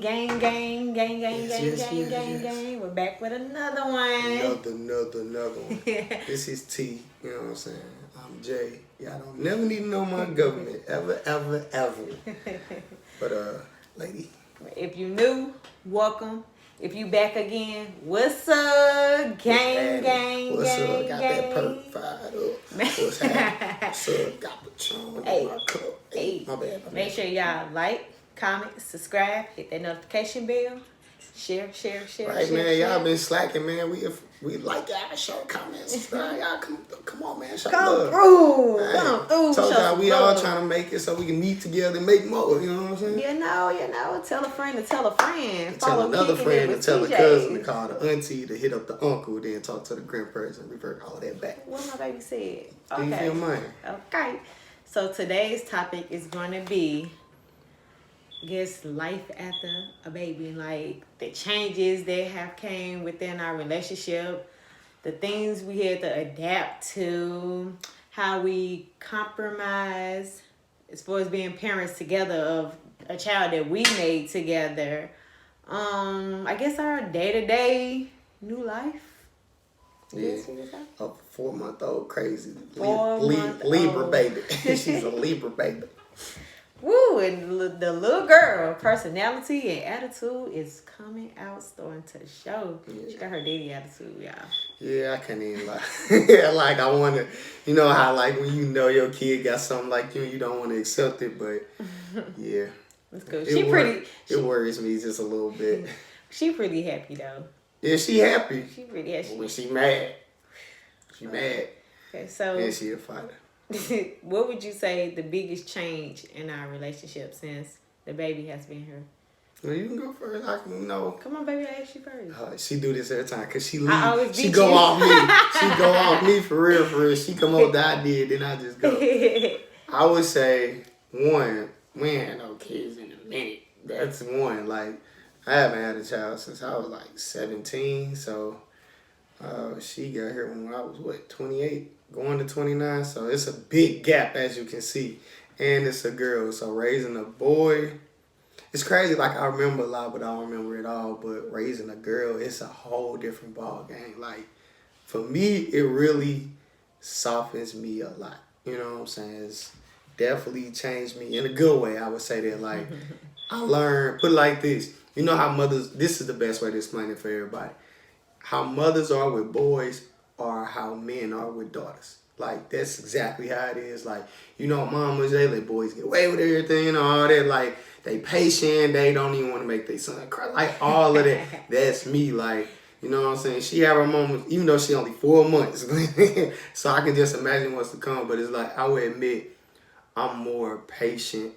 gang. We're back with another one. Another one. This is T, you know what I'm saying? I'm J. Y'all don't never need to know my government. Ever. But, lady. If you new, welcome. If you back again, what's up? Gang. What's up? Got that perk fired up. What's happening? What's up? Got Patron in my cup. Hey, my bad. Make sure y'all like, comment, subscribe, hit that notification bell, share. Right, man. Y'all been slacking, man. We like y'all, show, comment, subscribe. Y'all come on, man. Come through. Told y'all we all trying to make it so we can meet together and make more. You know what I'm saying? You know. Tell a friend to tell a friend. Tell another friend to tell a cousin to call the auntie to hit up the uncle, then talk to the grandparents and revert all of that back. What my baby said. Do you feel mine? Okay. So today's topic is going to be, I guess, life after a baby, like the changes that have came within our relationship, the things we had to adapt to, how we compromise as far as being parents together of a child that we made together. I guess our day-to-day new life. Yeah, a 4-month-old crazy Libra baby. She's a Libra baby. Woo, and the little girl personality and attitude is coming out, starting to show. Yeah. She got her daddy attitude, y'all. Yeah, I can't even lie. Yeah, like I wonder, you know how like when you know your kid got something like you don't want to accept it, but yeah. Let's go. It worries me just a little bit. She pretty happy though. Yeah, she happy. She pretty happy. When she mad. She mad. Okay, so. And she a fighter. What would you say the biggest change in our relationship since the baby has been here? Well, you can go first. I can know. Come on, baby, I ask you first. She do this every time because she She go off me. She go off me for real. She come over that I did, then I just go. I would say one. We ain't had no kids in a minute. That's one. Like I haven't had a child since I was like 17. So she got here when I was 28. Going to 29, so it's a big gap as you can see. And it's a girl, so raising a boy, it's crazy. Like I remember a lot, but I don't remember it all. But raising a girl, it's a whole different ball game. Like for me, it really softens me a lot. You know what I'm saying? It's definitely changed me in a good way. I would say that. Like I learned, put it like this. You know how mothers, this is the best way to explain it for everybody. How mothers are with boys or how men are with daughters. Like, that's exactly how it is. Like, you know, mamas, they let boys get away with everything and all that. Like, they patient. They don't even want to make their son cry. Like, all of that. That's me. Like, you know what I'm saying? She have her moments, even though she only 4 months. So I can just imagine what's to come. But it's like, I would admit, I'm more patient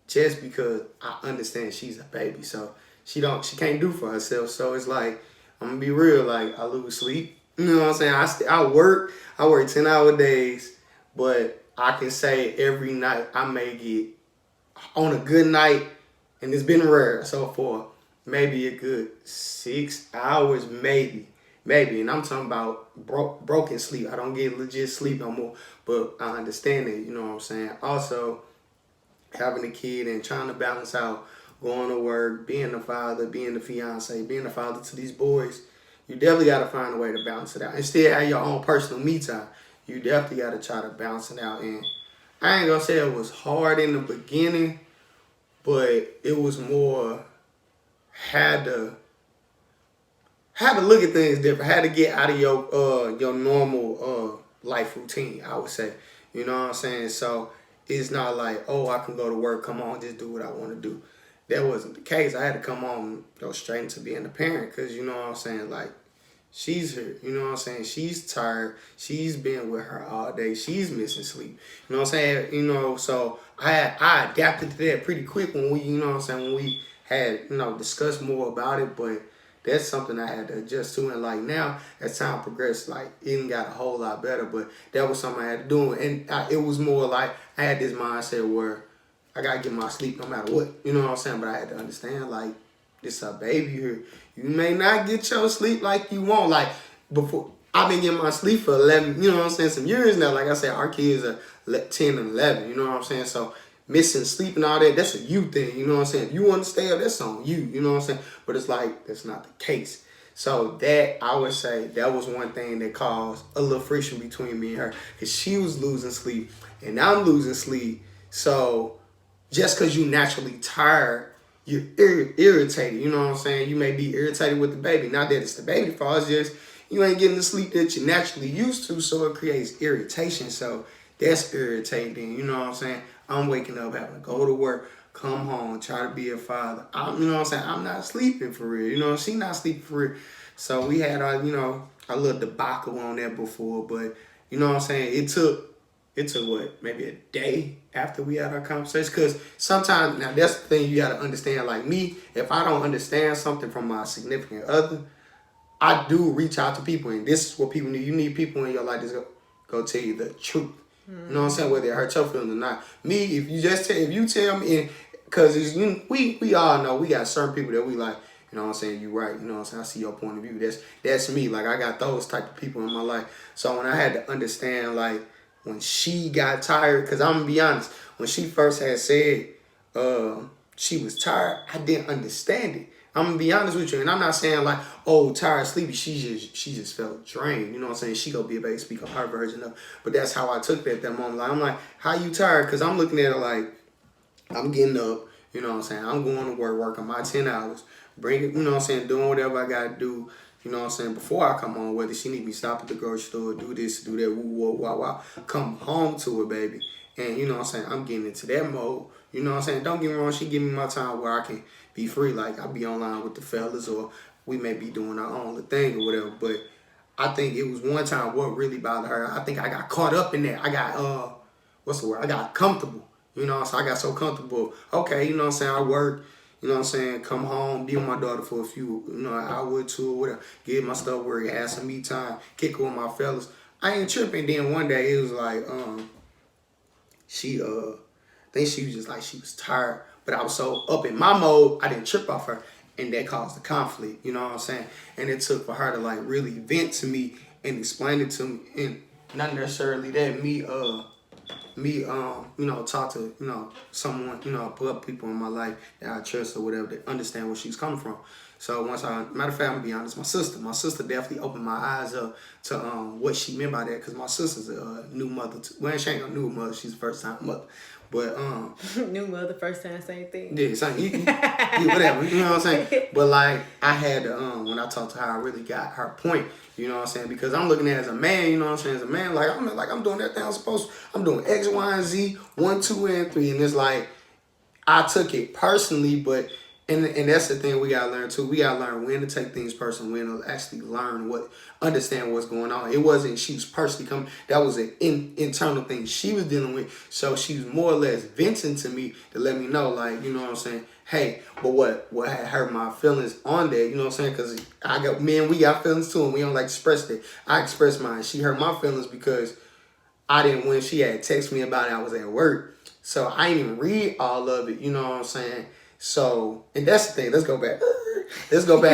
just because I understand she's a baby. So she can't do for herself. So it's like, I'm going to be real. Like, I lose sleep. You know what I'm saying? I work 10-hour days, but I can say every night I may get on a good night, and it's been rare so far, maybe a good 6 hours, maybe. And I'm talking about broken sleep. I don't get legit sleep no more, but I understand it. You know what I'm saying? Also, having a kid and trying to balance out going to work, being the father, being the fiance, being the father to these boys. You definitely got to find a way to balance it out. And still have your own personal me time. You definitely got to try to balance it out. And I ain't going to say it was hard in the beginning, but it was more, had to look at things different. Had to get out of your normal life routine, I would say. You know what I'm saying? So it's not like, oh, I can go to work, come on, just do what I want to do. That wasn't the case. I had to come on, go straight into being a parent because, you know what I'm saying, like, she's here. You know what I'm saying? She's tired. She's been with her all day. She's missing sleep. You know what I'm saying? You know, so I adapted to that pretty quick when we, you know what I'm saying, when we had, you know, discussed more about it, but that's something I had to adjust to. And, like, now, as time progressed, like, it got a whole lot better, but that was something I had to do. And it was more like I had this mindset where I got to get my sleep no matter what. You know what I'm saying? But I had to understand, like, this a baby here. You may not get your sleep like you want. Like, before, I've been getting my sleep for 11, you know what I'm saying, some years now. Like I said, our kids are 10 and 11, you know what I'm saying? So missing sleep and all that, that's a you thing, you know what I'm saying? If you want to stay up, that's on you know what I'm saying? But it's like, that's not the case. So that, I would say, that was one thing that caused a little friction between me and her. Because she was losing sleep, and I'm losing sleep. So just because you naturally tired, you're irritated, you know what I'm saying? You may be irritated with the baby. Not that it's the baby's fault, it's just you ain't getting the sleep that you're naturally used to, so it creates irritation. So that's irritating, you know what I'm saying? I'm waking up having to go to work, come home, try to be a father. You know what I'm saying? I'm not sleeping for real. You know, she not sleeping for real. So we had our, a little debacle on that before, but you know what I'm saying? It took what, maybe a day after we had our conversation? Because sometimes, now that's the thing you got to understand. Like me, if I don't understand something from my significant other, I do reach out to people, and this is what people need. You need people in your life that's go tell you the truth. You know what I'm saying? Whether it hurts your feelings or not. Me, if you tell me, because we all know we got certain people that we like. You know what I'm saying? You right. You know what I'm saying? I see your point of view. That's me. Like, I got those type of people in my life. So when I had to understand, like, when she got tired, because I'm gonna be honest, when she first had said she was tired, I didn't understand it. I'm gonna be honest with you, and I'm not saying like, oh, tired, sleepy. She just felt drained. You know what I'm saying? She gonna be able to speak on her version of, but that's how I took it at that moment. Like, I'm like, how you tired? Because I'm looking at it like, I'm getting up. You know what I'm saying? I'm going to working my 10 hours, bring it. You know what I'm saying? Doing whatever I gotta do. You know what I'm saying? Before I come home, whether she need me stop at the grocery store, do this, do that, woo, woo, wah, wah, come home to her, baby. And you know what I'm saying? I'm getting into that mode. You know what I'm saying? Don't get me wrong, she give me my time where I can be free. Like, I'll be online with the fellas, or we may be doing our own little thing or whatever. But I think it was one time what really bothered her. I think I got caught up in that. I got, what's the word? I got comfortable. You know, so I got so comfortable. Okay, you know what I'm saying? I work. You know what I'm saying? Come home, be with my daughter for a few, an hour or two or whatever. Get my stuff work, have some me time, kick it with my fellas. I ain't tripping. Then one day it was like, I think she was just like, she was tired. But I was so up in my mode, I didn't trip off her. And that caused the conflict, you know what I'm saying? And it took for her to like really vent to me and explain it to me. And not necessarily that talk to, someone, put up people in my life that I trust or whatever, that understand where she's coming from. So matter of fact, I'm gonna be honest, my sister definitely opened my eyes up to what she meant by that, because my sister's a new mother too. Well, she ain't a new mother, she's a first time mother. But new mother, first time, same thing. Yeah, same, whatever, you know what I'm saying? But like, I had to when I talked to her, I really got her point. You know what I'm saying? Because I'm looking at it as a man, you know what I'm saying? As a man, I'm doing everything I'm supposed to. I'm doing X, Y, and Z, 1, 2, and 3. And it's like, I took it personally, but, and that's the thing we gotta learn too. We gotta learn when to take things personal, when to actually understand what's going on. It wasn't she was personally coming. That was an internal thing she was dealing with. So she was more or less venting to me to let me know, like, you know what I'm saying? Hey, but what had hurt my feelings on that, you know what I'm saying? Because we got feelings too, and we don't like to express that. I expressed mine. She hurt my feelings because when she had texted me about it, I was at work. So I didn't even read all of it, you know what I'm saying? So, and that's the thing, let's go back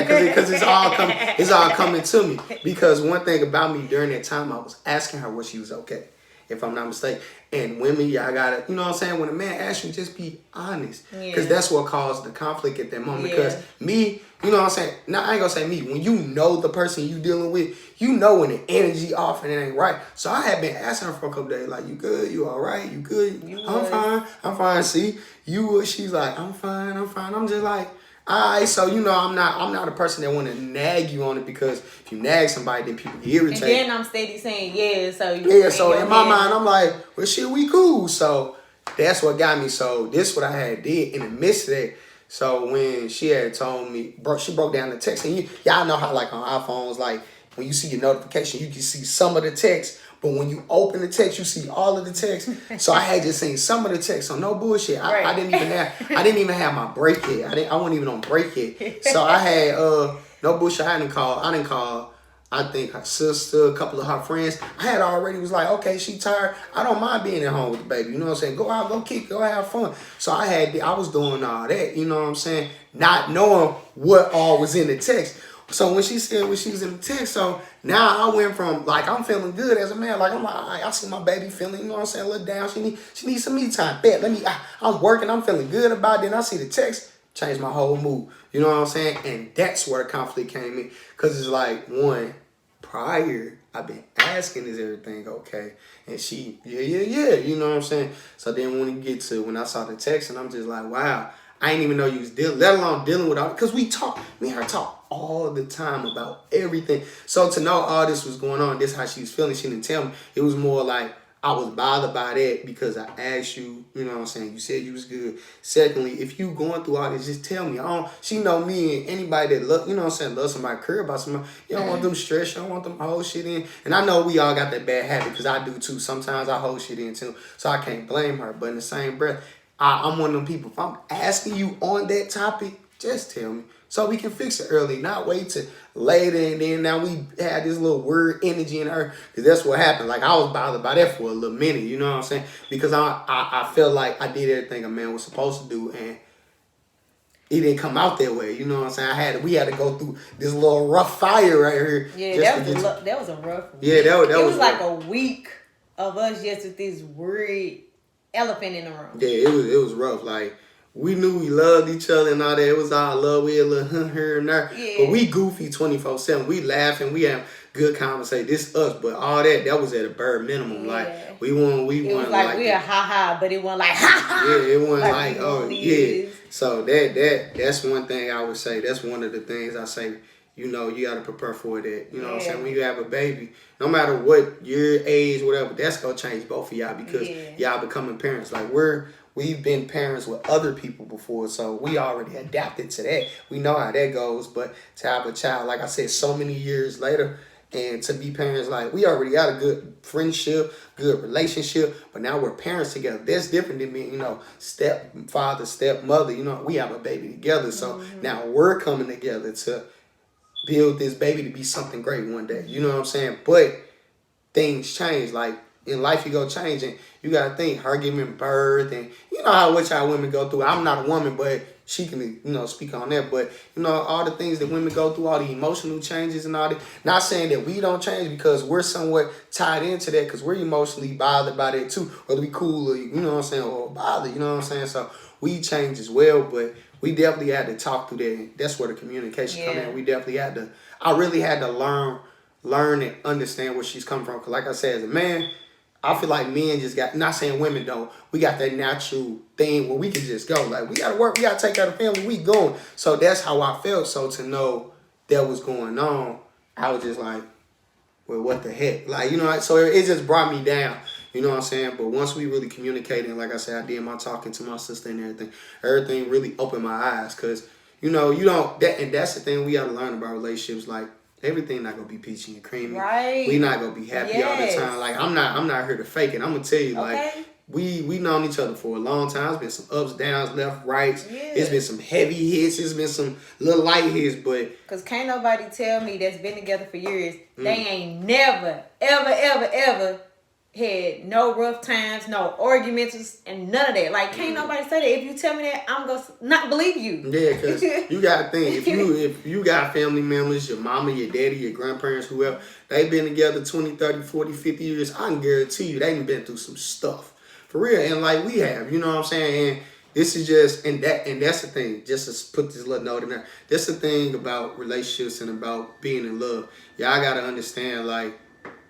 because it's all coming to me. Because one thing about me during that time, I was asking her what she was okay, if I'm not mistaken. And women, y'all gotta, you know what I'm saying? When a man asks you, just be honest. Because that's what caused the conflict at that moment. Yeah. Because me, you know what I'm saying? Now, I ain't gonna say me. When you know the person you dealing with, you know when the energy off and it ain't right. So I had been asking her for a couple days, like, you good? You all right? You good? I'm fine. See, she's like, I'm fine. I'm just like, all right, so I'm not a person that want to nag you on it, because if you nag somebody, then people get irritated. And then I'm steady saying so in my mind, I'm like, well, shit, we cool. So that's what got me. So this what I had did in the midst of that. So when she had told me, she broke down the text, and y'all know how like on iPhones, like when you see your notification, you can see some of the text. But when you open the text, you see all of the text. So I had just seen some of the text. So no bullshit. I didn't even have my break yet. I wasn't even on break yet. So I had no bullshit. I didn't call. I think her sister, a couple of her friends. I had already was like, okay, she tired. I don't mind being at home with the baby. You know what I'm saying? Go out, go kick, go have fun. So I was doing all that. You know what I'm saying? Not knowing what all was in the text. So when she said when she was in the text, so now I went from like I'm feeling good as a man, like I'm like all right, I see my baby feeling, you know what I'm saying, a little down. She needs some me time. Bet I'm working, I'm feeling good about it. Then I see the text, change my whole mood. You know what I'm saying? And that's where the conflict came in, cause it's like one prior I've been asking is everything okay, and she yeah, you know what I'm saying. So then when I saw the text and I'm just like wow. I ain't even know you was dealing, let alone dealing with all, because me and her talk all the time about everything. So to know all this was going on, this how she was feeling, she didn't tell me. It was more like I was bothered by that because I asked you, you know what I'm saying, you said you was good. Secondly, if you going through all this, just tell me. She know me and anybody that love, you know what I'm saying, love somebody, care about somebody. You don't want them stressed, you don't want them hold shit in. And I know we all got that bad habit because I do too. Sometimes I hold shit in too. So I can't blame her. But in the same breath, I'm one of them people. If I'm asking you on that topic, just tell me so we can fix it early. Not wait till later and then now we had this little word energy in her, because that's what happened. Like I was bothered by that for a little minute. You know what I'm saying? Because I felt like I did everything a man was supposed to do and it didn't come out that way. You know what I'm saying? We had to go through this little rough fire right here. Yeah, that was a rough week. Yeah, that was like a week of us just with this weird elephant in the room. Yeah, it was rough. Like we knew we loved each other and all that. It was all love. We had a little here and there. Yeah. But we goofy 24/7. We laughing. We have good conversation. This us, but all that was at a bare minimum. Yeah. Like we it was like we a ha, but it wasn't like ha. Yeah, it wasn't like oh yeah. So that's one thing I would say. That's one of the things I say. You know, you got to prepare for that. You know what I'm saying? When you have a baby, no matter what your age, whatever, that's going to change both of y'all because y'all becoming parents. Like, we've been parents with other people before, so we already adapted to that. We know how that goes, but to have a child, like I said, so many years later, and to be parents, like, we already got a good friendship, good relationship, but now we're parents together. That's different than being, you know, stepfather, stepmother. You know, we have a baby together, so now we're coming together to build this baby to be something great one day. You know what I'm saying? But things change. Like in life, you go changing. You gotta think her giving birth, and you know what y'all women go through. I'm not a woman, but she can, you know, speak on that. But you know all the things that women go through, all the emotional changes and all that. Not saying that we don't change because we're somewhat tied into that because we're emotionally bothered by that too, whether we cool or you know what I'm saying, or bothered. You know what I'm saying? So we change as well, but we definitely had to talk through that. That's where the communication come in. We definitely had to. I really had to learn and understand where she's coming from. Cause like I said, as a man, I feel like men just got. Not saying women don't. We got that natural thing where we can just go. Like we gotta work. We gotta take care of the family. We going. So that's how I felt. So to know that was going on, I was just like, well, what the heck? Like you know. So it just brought me down. You know what I'm saying? But once we really communicated, and like I said, I did my talking to my sister and everything really opened my eyes. Because, you know, you don't, and that's the thing we got to learn about relationships. Like, everything not going to be peachy and creamy. Right. We not going to be happy all the time. Like, I'm not here to fake it. I'm going to tell you, like, we known each other for a long time. It's been some ups, downs, left, rights. Yeah. It's been some heavy hits. It's been some little light hits, but... Because can't nobody tell me that's been together for years, they ain't never, ever had no rough times, no arguments, and none of that. Like, can't nobody say that. If you tell me that, I'm going to not believe you. Yeah, because you got to think, if you got family members, your mama, your daddy, your grandparents, whoever, they've been together 20, 30, 40, 50 years, I can guarantee you they ain't been through some stuff. For real. And like we have, you know what I'm saying? And this is just, and that's the thing, just to put this little note in there, that's the thing about relationships and about being in love. Y'all got to understand, like,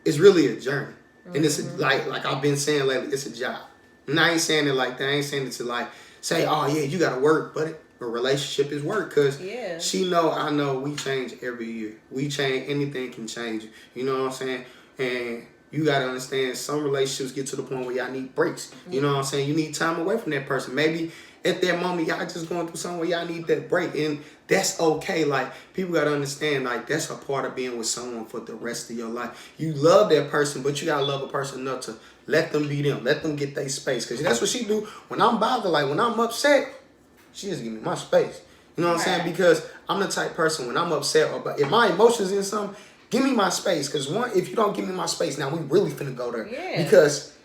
it's really a journey. And it's like I've been saying lately, it's a job. And I ain't saying it like that. I ain't saying it to like say, oh yeah, you gotta work, but a relationship is work. Cause she know, I know we change every year. We change, anything can change. You know what I'm saying? And you gotta understand some relationships get to the point where y'all need breaks. You know what I'm saying? You need time away from that person. Maybe at that moment y'all just going through something where y'all need that break. And that's okay. Like, people gotta understand, like, that's a part of being with someone for the rest of your life. You love that person, but you gotta love a person enough to let them be them. Let them get their space. Because that's what she do. When I'm bothered, like, when I'm upset, she just give me my space. You know what I'm saying? Because I'm the type person, when I'm upset, or if my emotions in something, give me my space. Because if you don't give me my space, now we really finna go there. Yeah. Because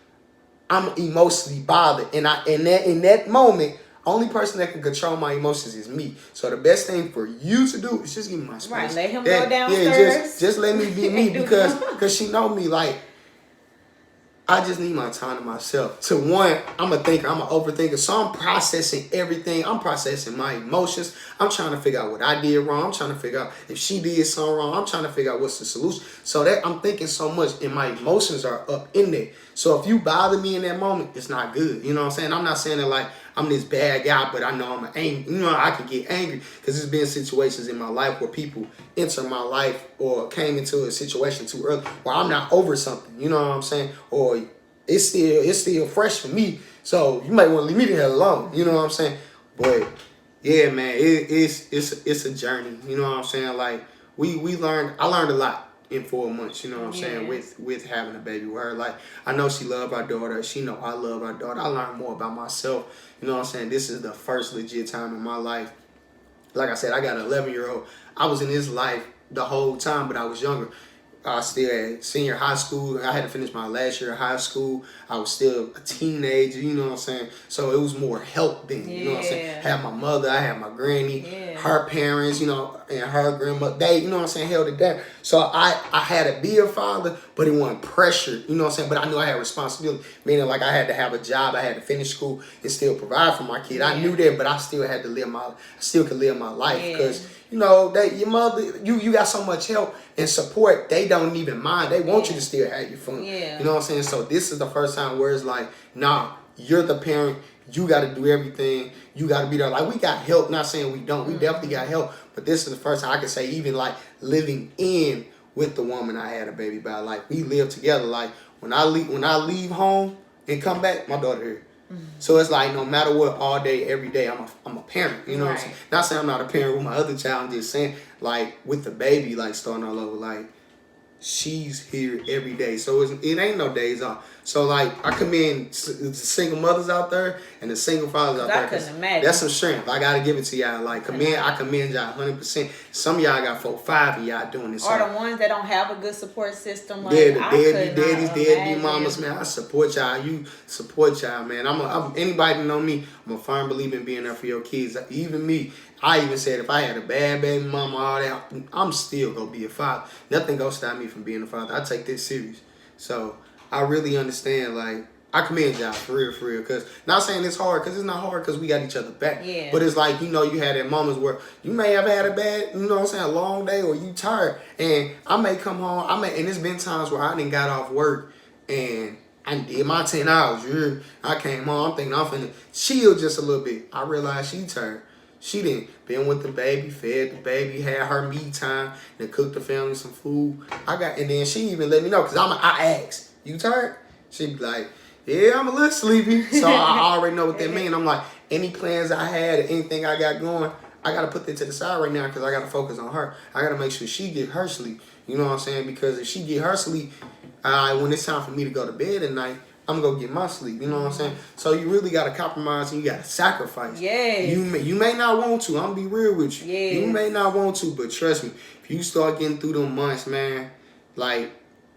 I'm emotionally bothered. And in that moment, Only person that can control my emotions is me. So the best thing for you to do is just give me my space. Right, let him go downstairs. Just let me be me because she know me. Like, I just need my time to myself. To one, I'm a thinker, I'm an overthinker, so I'm processing everything. I'm processing my emotions. I'm trying to figure out what I did wrong. I'm trying to figure out if she did something wrong. I'm trying to figure out what's the solution. So that I'm thinking so much, and my emotions are up in there. So if you bother me in that moment, it's not good. You know what I'm saying? I'm not saying that like I'm this bad guy, but I know I'm angry. You know, I can get angry because there's been situations in my life where people enter my life or came into a situation too early where I'm not over something. You know what I'm saying? Or it's still fresh for me. So you might want to leave me the hell alone. You know what I'm saying? But yeah, man, it's a journey. You know what I'm saying? Like I learned a lot in 4 months, you know what I'm saying, with having a baby with her. Like, I know she love our daughter. She know I love our daughter. I learned more about myself. You know what I'm saying? This is the first legit time in my life. Like I said, I got an 11-year-old. I was in his life the whole time, but I was younger. I still had senior high school. I had to finish my last year of high school. I was still a teenager, you know what I'm saying? So it was more help then, you know what I'm saying? I had my mother, I had my granny, her parents, you know, and her grandmother. They, you know what I'm saying, held it down. So I had to be a father, but it wasn't pressured, you know what I'm saying? But I knew I had responsibility, meaning like I had to have a job, I had to finish school and still provide for my kid. I knew that, but I still had to could live my life because you know, that your mother, you got so much help and support, they don't even mind. They want you to still have your fun. You know what I'm saying? So this is the first time where it's like, nah, you're the parent. You got to do everything. You got to be there. Like, we got help. Not saying we don't. We definitely got help. But this is the first time I can say, even like living in with the woman I had a baby by. Like, we live together. Like, when I leave home and come back, my daughter here. So it's like no matter what, all day, every day, I'm a parent. You know what I'm saying? Not saying I'm not a parent with my other child. I'm just saying, like, with the baby, like, starting all over, like, she's here every day. So it ain't no days off. So, like, I commend the single mothers out there and the single fathers out there. I couldn't imagine. That's some strength. I got to give it to y'all. Like, I commend y'all 100%. Some of y'all got 4, 5 of y'all doing this. Or the ones that don't have a good support system. Like, the deadbeat mamas, man. I support y'all. You support y'all, man. Anybody that know me, I'm a firm believer in being there for your kids. Even me. I even said if I had a bad baby mama, all that, I'm still going to be a father. Nothing going to stop me from being a father. I take this serious. So, I really understand, like, I commend y'all for real. Because, not saying it's hard, because it's not hard because we got each other back. But it's like, you know, you had that moments where you may have had a bad, you know what I'm saying, a long day or you tired. And I may come home, and there's been times where I didn't got off work and I did my 10 hours. I came home, I'm thinking I'm finna chill just a little bit. I realized she tired. She didn't been with the baby, fed the baby, had her me time, then cooked the family some food. And then she even let me know, because I asked, you tired? She be like, yeah, I'm a little sleepy. So I already know what that means. I'm like, any plans I had or anything I got going, I got to put that to the side right now because I got to focus on her. I got to make sure she get her sleep. You know what I'm saying? Because if she get her sleep, when it's time for me to go to bed at night, I'm going to get my sleep. You know what I'm saying? So you really got to compromise and you got to sacrifice. You may not want to. I'm going to be real with you. You may not want to, but trust me, if you start getting through them months, man, like,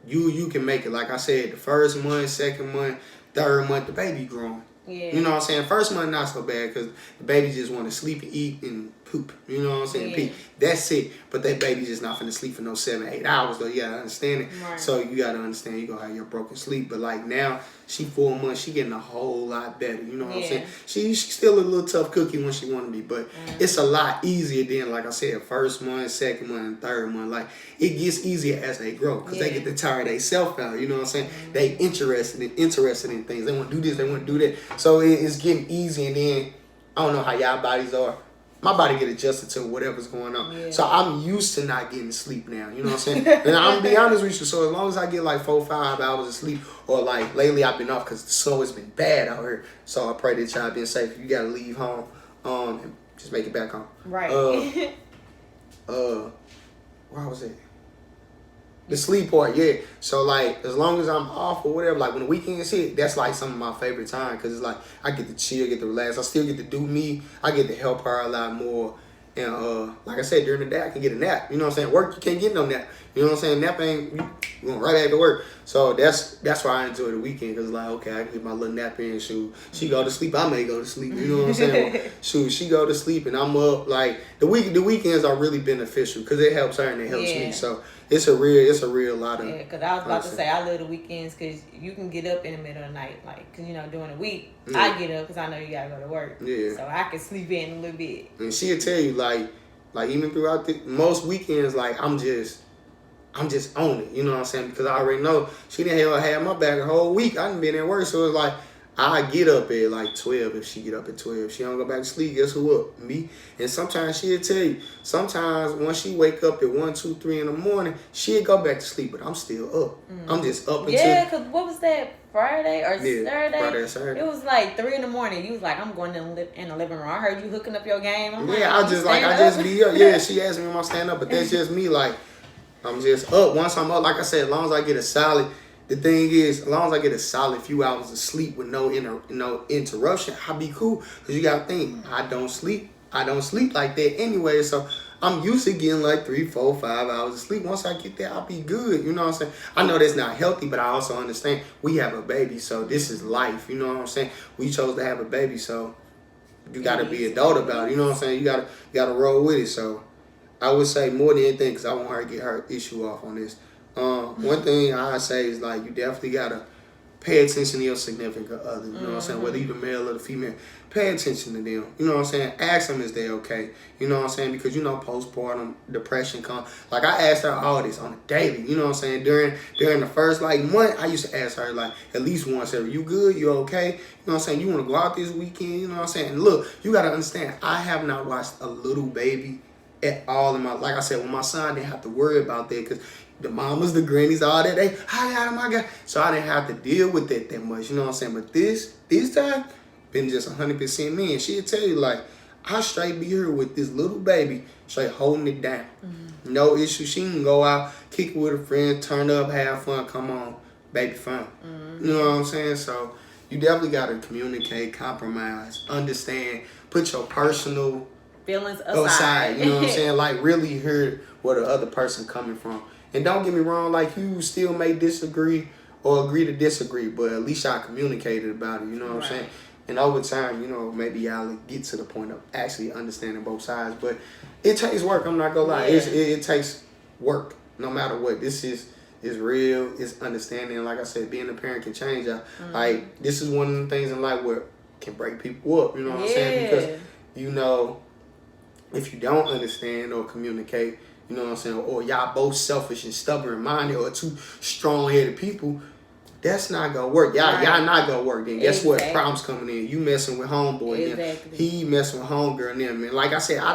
you can make it. Like I said, the first month, second month, third month, the baby growing. You know what I'm saying? First month, not so bad because the baby just want to sleep and eat and poop. You know what I'm saying? Pee. That's it. But that baby just not finna sleep for no 7, 8 hours though. You gotta understand it. So you gotta understand you gonna have your broken sleep. But like now, she 4 months, she getting a whole lot better. You know what I'm saying? She's still a little tough cookie when she wanna be, but it's a lot easier than, like I said, first month, second month, and third month. Like, it gets easier as they grow because they get to tire themselves out. You know what I'm saying? They interested in things. They want to do this, they want to do that. So it's getting easy, and then I don't know how y'all bodies are. My body get adjusted to whatever's going on. So I'm used to not getting sleep now. You know what I'm saying? And I'm going to be honest with you. So as long as I get like 4 or 5 hours of sleep, or like lately I've been off because the snow has been bad out here. So I pray that y'all been safe. You got to leave home and just make it back home. Where was it? The sleep part, So, like, as long as I'm off or whatever, like, when the weekends hit, that's, like, some of my favorite time. Because it's, like, I get to chill, get to relax. I still get to do me. I get to help her a lot more. And like I said, during the day I can get a nap. You know what I'm saying? Work, you can't get no nap. You know what I'm saying? Nap ain't, you going right back to work. So that's why I enjoy the weekend, because like, okay, I can get my little nap in. Shoot, she go to sleep, I may go to sleep. You know what I'm saying? Well, shoot, she go to sleep and I'm up. Like the weekends are really beneficial because it helps her and it helps me. So it's a real lot of. Yeah, because I was about to say I love the weekends because you can get up in the middle of the night, like, because during the week I get up because I know you gotta go to work. Yeah. So I can sleep in a little bit. And she'll tell you like even throughout most weekends, like I'm just on it. You know what I'm saying? Because I already know she didn't have my back the whole week. I done been at work, so it's like I get up at like 12 if she get up at 12. She don't go back to sleep, guess who up? Me. And sometimes she'll tell you, sometimes when she wake up at 1, 2, 3 in the morning, she'll go back to sleep, but I'm still up. I'm just up until... Yeah, because what was that, Friday or Saturday? Friday or Saturday. It was like 3 in the morning. You was like, I'm going in the living room. I heard you hooking up your game. I'm I just be up. Yeah, she asked me when I stand up, but that's just me. Like, I'm just up. Once I'm up, like I said, as long as I get a solid... The thing is, as long as I get a solid few hours of sleep with no interruption, I'll be cool. Because you got to think, I don't sleep like that anyway. So I'm used to getting like 3, 4, 5 hours of sleep. Once I get there, I'll be good. You know what I'm saying? I know that's not healthy, but I also understand we have a baby. So this is life. You know what I'm saying? We chose to have a baby. So you got to be adult about it. You know what I'm saying? You got to roll with it. So I would say more than anything, because I want her to get her issue off on this. One thing I say is like you definitely gotta pay attention to your significant other. You know what I'm saying? Whether you the male or the female, pay attention to them. You know what I'm saying? Ask them is they okay. You know what I'm saying? Because postpartum depression comes. Like I asked her all this on a daily. You know what I'm saying? During the first month, I used to ask her like at least once every. You good? You okay? You know what I'm saying? You want to go out this weekend? You know what I'm saying? And look, you gotta understand. I have not watched a little baby at all in my. Like I said, when my son didn't have to worry about that because. The mamas, the grannies, all that, I got my God. So I didn't have to deal with that much, you know what I'm saying? But this time, been just 100% me. And she'll tell you, like, I straight be here with this little baby, straight holding it down. No issue. She can go out, kick it with her friends, turn up, have fun, come on, baby fun. You know what I'm saying? So you definitely got to communicate, compromise, understand, put your personal feelings aside. You know what I'm saying? Like, really hear where the other person coming from. And don't get me wrong, like you still may disagree or agree to disagree, but at least y'all communicated about it, you know what I'm saying? And over time, maybe y'all get to the point of actually understanding both sides. But it takes work, I'm not gonna lie. Yeah. It takes work, no matter what. This is real, it's understanding. And like I said, being a parent can change y'all. Like, this is one of the things in life where can break people up, you know what I'm saying? Because, if you don't understand or communicate, you know what I'm saying? Or y'all both selfish and stubborn-minded or too strong-headed people, that's not going to work. Y'all not going to work. Then guess what? Problems coming in. You messing with homeboy. Exactly. He messing with homegirl and them. And like I said, I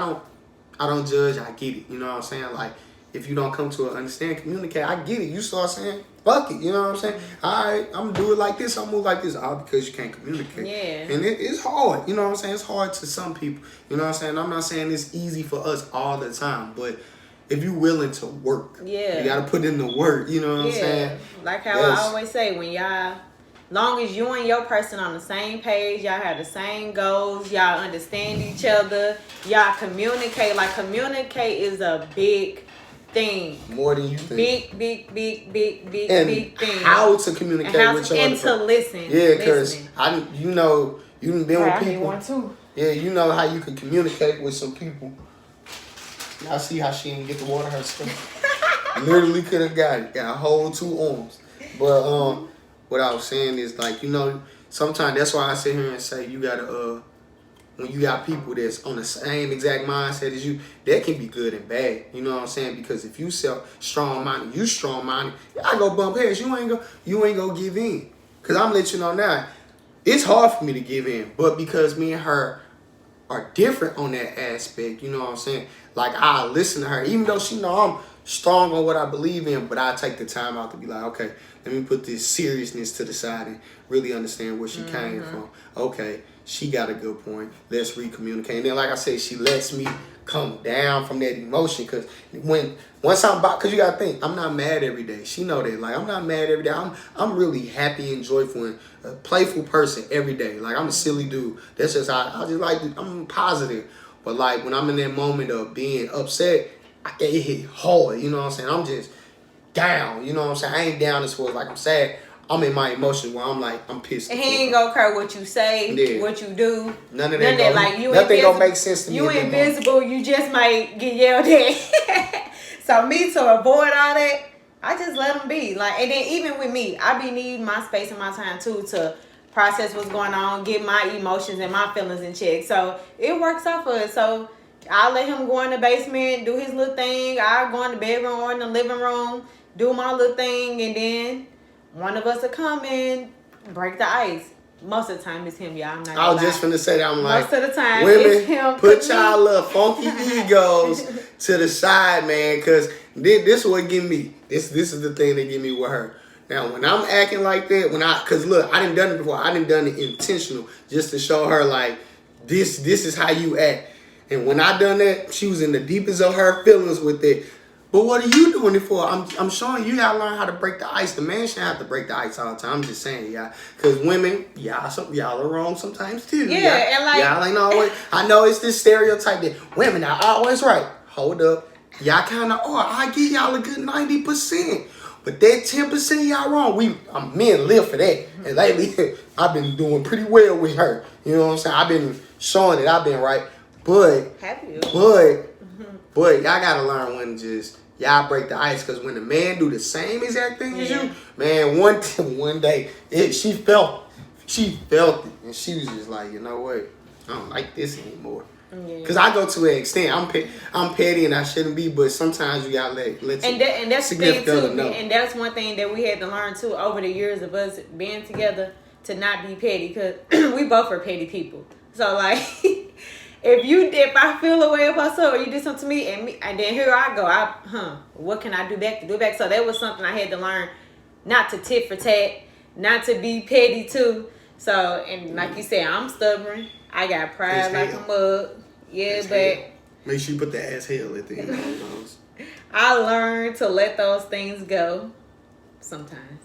don't judge. I get it. You know what I'm saying? Like, if you don't come to an understand, communicate, I get it. You start saying, fuck it. You know what I'm saying? All right, I'm going to do it like this. I'm going to move like this. All because you can't communicate. Yeah. And it's hard. You know what I'm saying? It's hard to some people. You know what I'm saying? I'm not saying it's easy for us all the time, but if you're willing to work, you got to put in the work, you know what I'm saying? Like how I always say, when long as you and your person on the same page, y'all have the same goals, y'all understand each other, y'all communicate. Like, communicate is a big thing. More than you think. Big thing. How to communicate with your other person. And to listen. Yeah, because you done been with people. One too. Yeah, you know how you can communicate with some people. I see how she didn't get the water herself. Literally could have got it. Got a whole 2 arms. But what I was saying is, like, sometimes that's why I sit here and say you gotta when you got people that's on the same exact mindset as you, that can be good and bad. You know what I'm saying? Because if you strong-minded, you strong-minded, I go bump heads. You ain't go give in. Cause I'm letting you know now, it's hard for me to give in. But because me and her are different on that aspect, you know what I'm saying? Like, I listen to her, even though she know I'm strong on what I believe in, but I take the time out to be like, okay, let me put this seriousness to the side and really understand where she came from. Okay, she got a good point. Let's recommunicate. And then, like I said, she lets me come down from that emotion, because because you gotta think, I'm not mad every day. She know that. Like, I'm not mad every day. I'm really happy and joyful and a playful person every day. Like, I'm a silly dude. That's just how I just like I'm positive. But like when I'm in that moment of being upset, it hit hard. You know what I'm saying? I'm just down. You know what I'm saying? I ain't down as far as like I'm sad. I'm in my emotions where I'm like, I'm pissed. And he ain't gonna care what you say, what you do. None of that. Like you nothing gonna make sense to me. You invisible. You just might get yelled at. So me, to avoid all that, I just let them be. Like, and then even with me, I be needing my space and my time too to process what's going on, get my emotions and my feelings in check. So it works out for us. So I'll let him go in the basement, do his little thing. I'll go in the bedroom or in the living room, do my little thing, and then one of us will come in, break the ice. Most of the time it's him, y'all. I'm not gonna I was lie. just finna say that. I'm like, most of the time women, it's him. put y'all little funky egos to the side, man, because this what give me. This is the thing that give me with her. Now, when I'm acting like that, cause look, I done done it before. I done done it intentional just to show her like this is how you act. And when I done that, she was in the deepest of her feelings with it. But what are you doing it for? I'm showing you gotta learn how to break the ice. The man shouldn't have to break the ice all the time. I'm just saying, y'all. Because women, y'all are wrong sometimes too. Yeah, and like y'all ain't always. I know it's this stereotype that women are always right. Hold up, y'all kind of are. I give y'all a good 90%, but that 10% y'all wrong. Men live for that. And lately, I've been doing pretty well with her. You know what I'm saying? I've been showing it. I've been right, but y'all gotta learn when just y'all break the ice, because when the man do the same exact thing as you, man, one day she felt it, and she was just like, you know what, I don't like this anymore. Because I go to an extent, I'm petty and I shouldn't be, but sometimes you gotta let and that's the thing too, and that's one thing that we had to learn too over the years of us being together, to not be petty, because we both are petty people. So like. If I feel a way about something, or you did something to me, and then here I go, what can I do back to do back? So that was something I had to learn, not to tit for tat, not to be petty too. So, and like you said, I'm stubborn. I got pride like a mug. Yeah, but make sure you put the ass hell at the end of those. I learned to let those things go sometimes.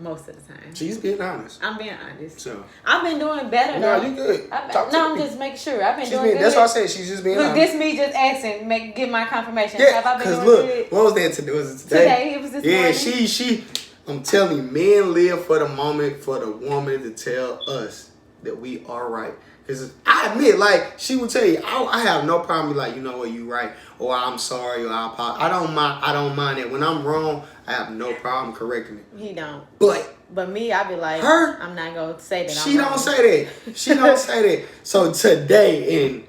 Most of the time. She's being honest. I'm being honest. So I've been doing better though. No, you good. I'm just making sure. I've been doing good. That's why I said she's just being honest. This me just asking, give my confirmation. Yeah, have I been doing look, good? what was that today? Was it today? Today, it was this morning. she. I'm telling you, men live for the moment for the woman to tell us that we are right. Because I admit, like, she would tell you, I have no problem. Like, you know what, you right, or I'm sorry, or I apologize. I don't mind it. When I'm wrong, I have no problem correcting it. He don't. But me, I be like, her, I'm not gonna say that. She don't say that. She don't say that. So today, and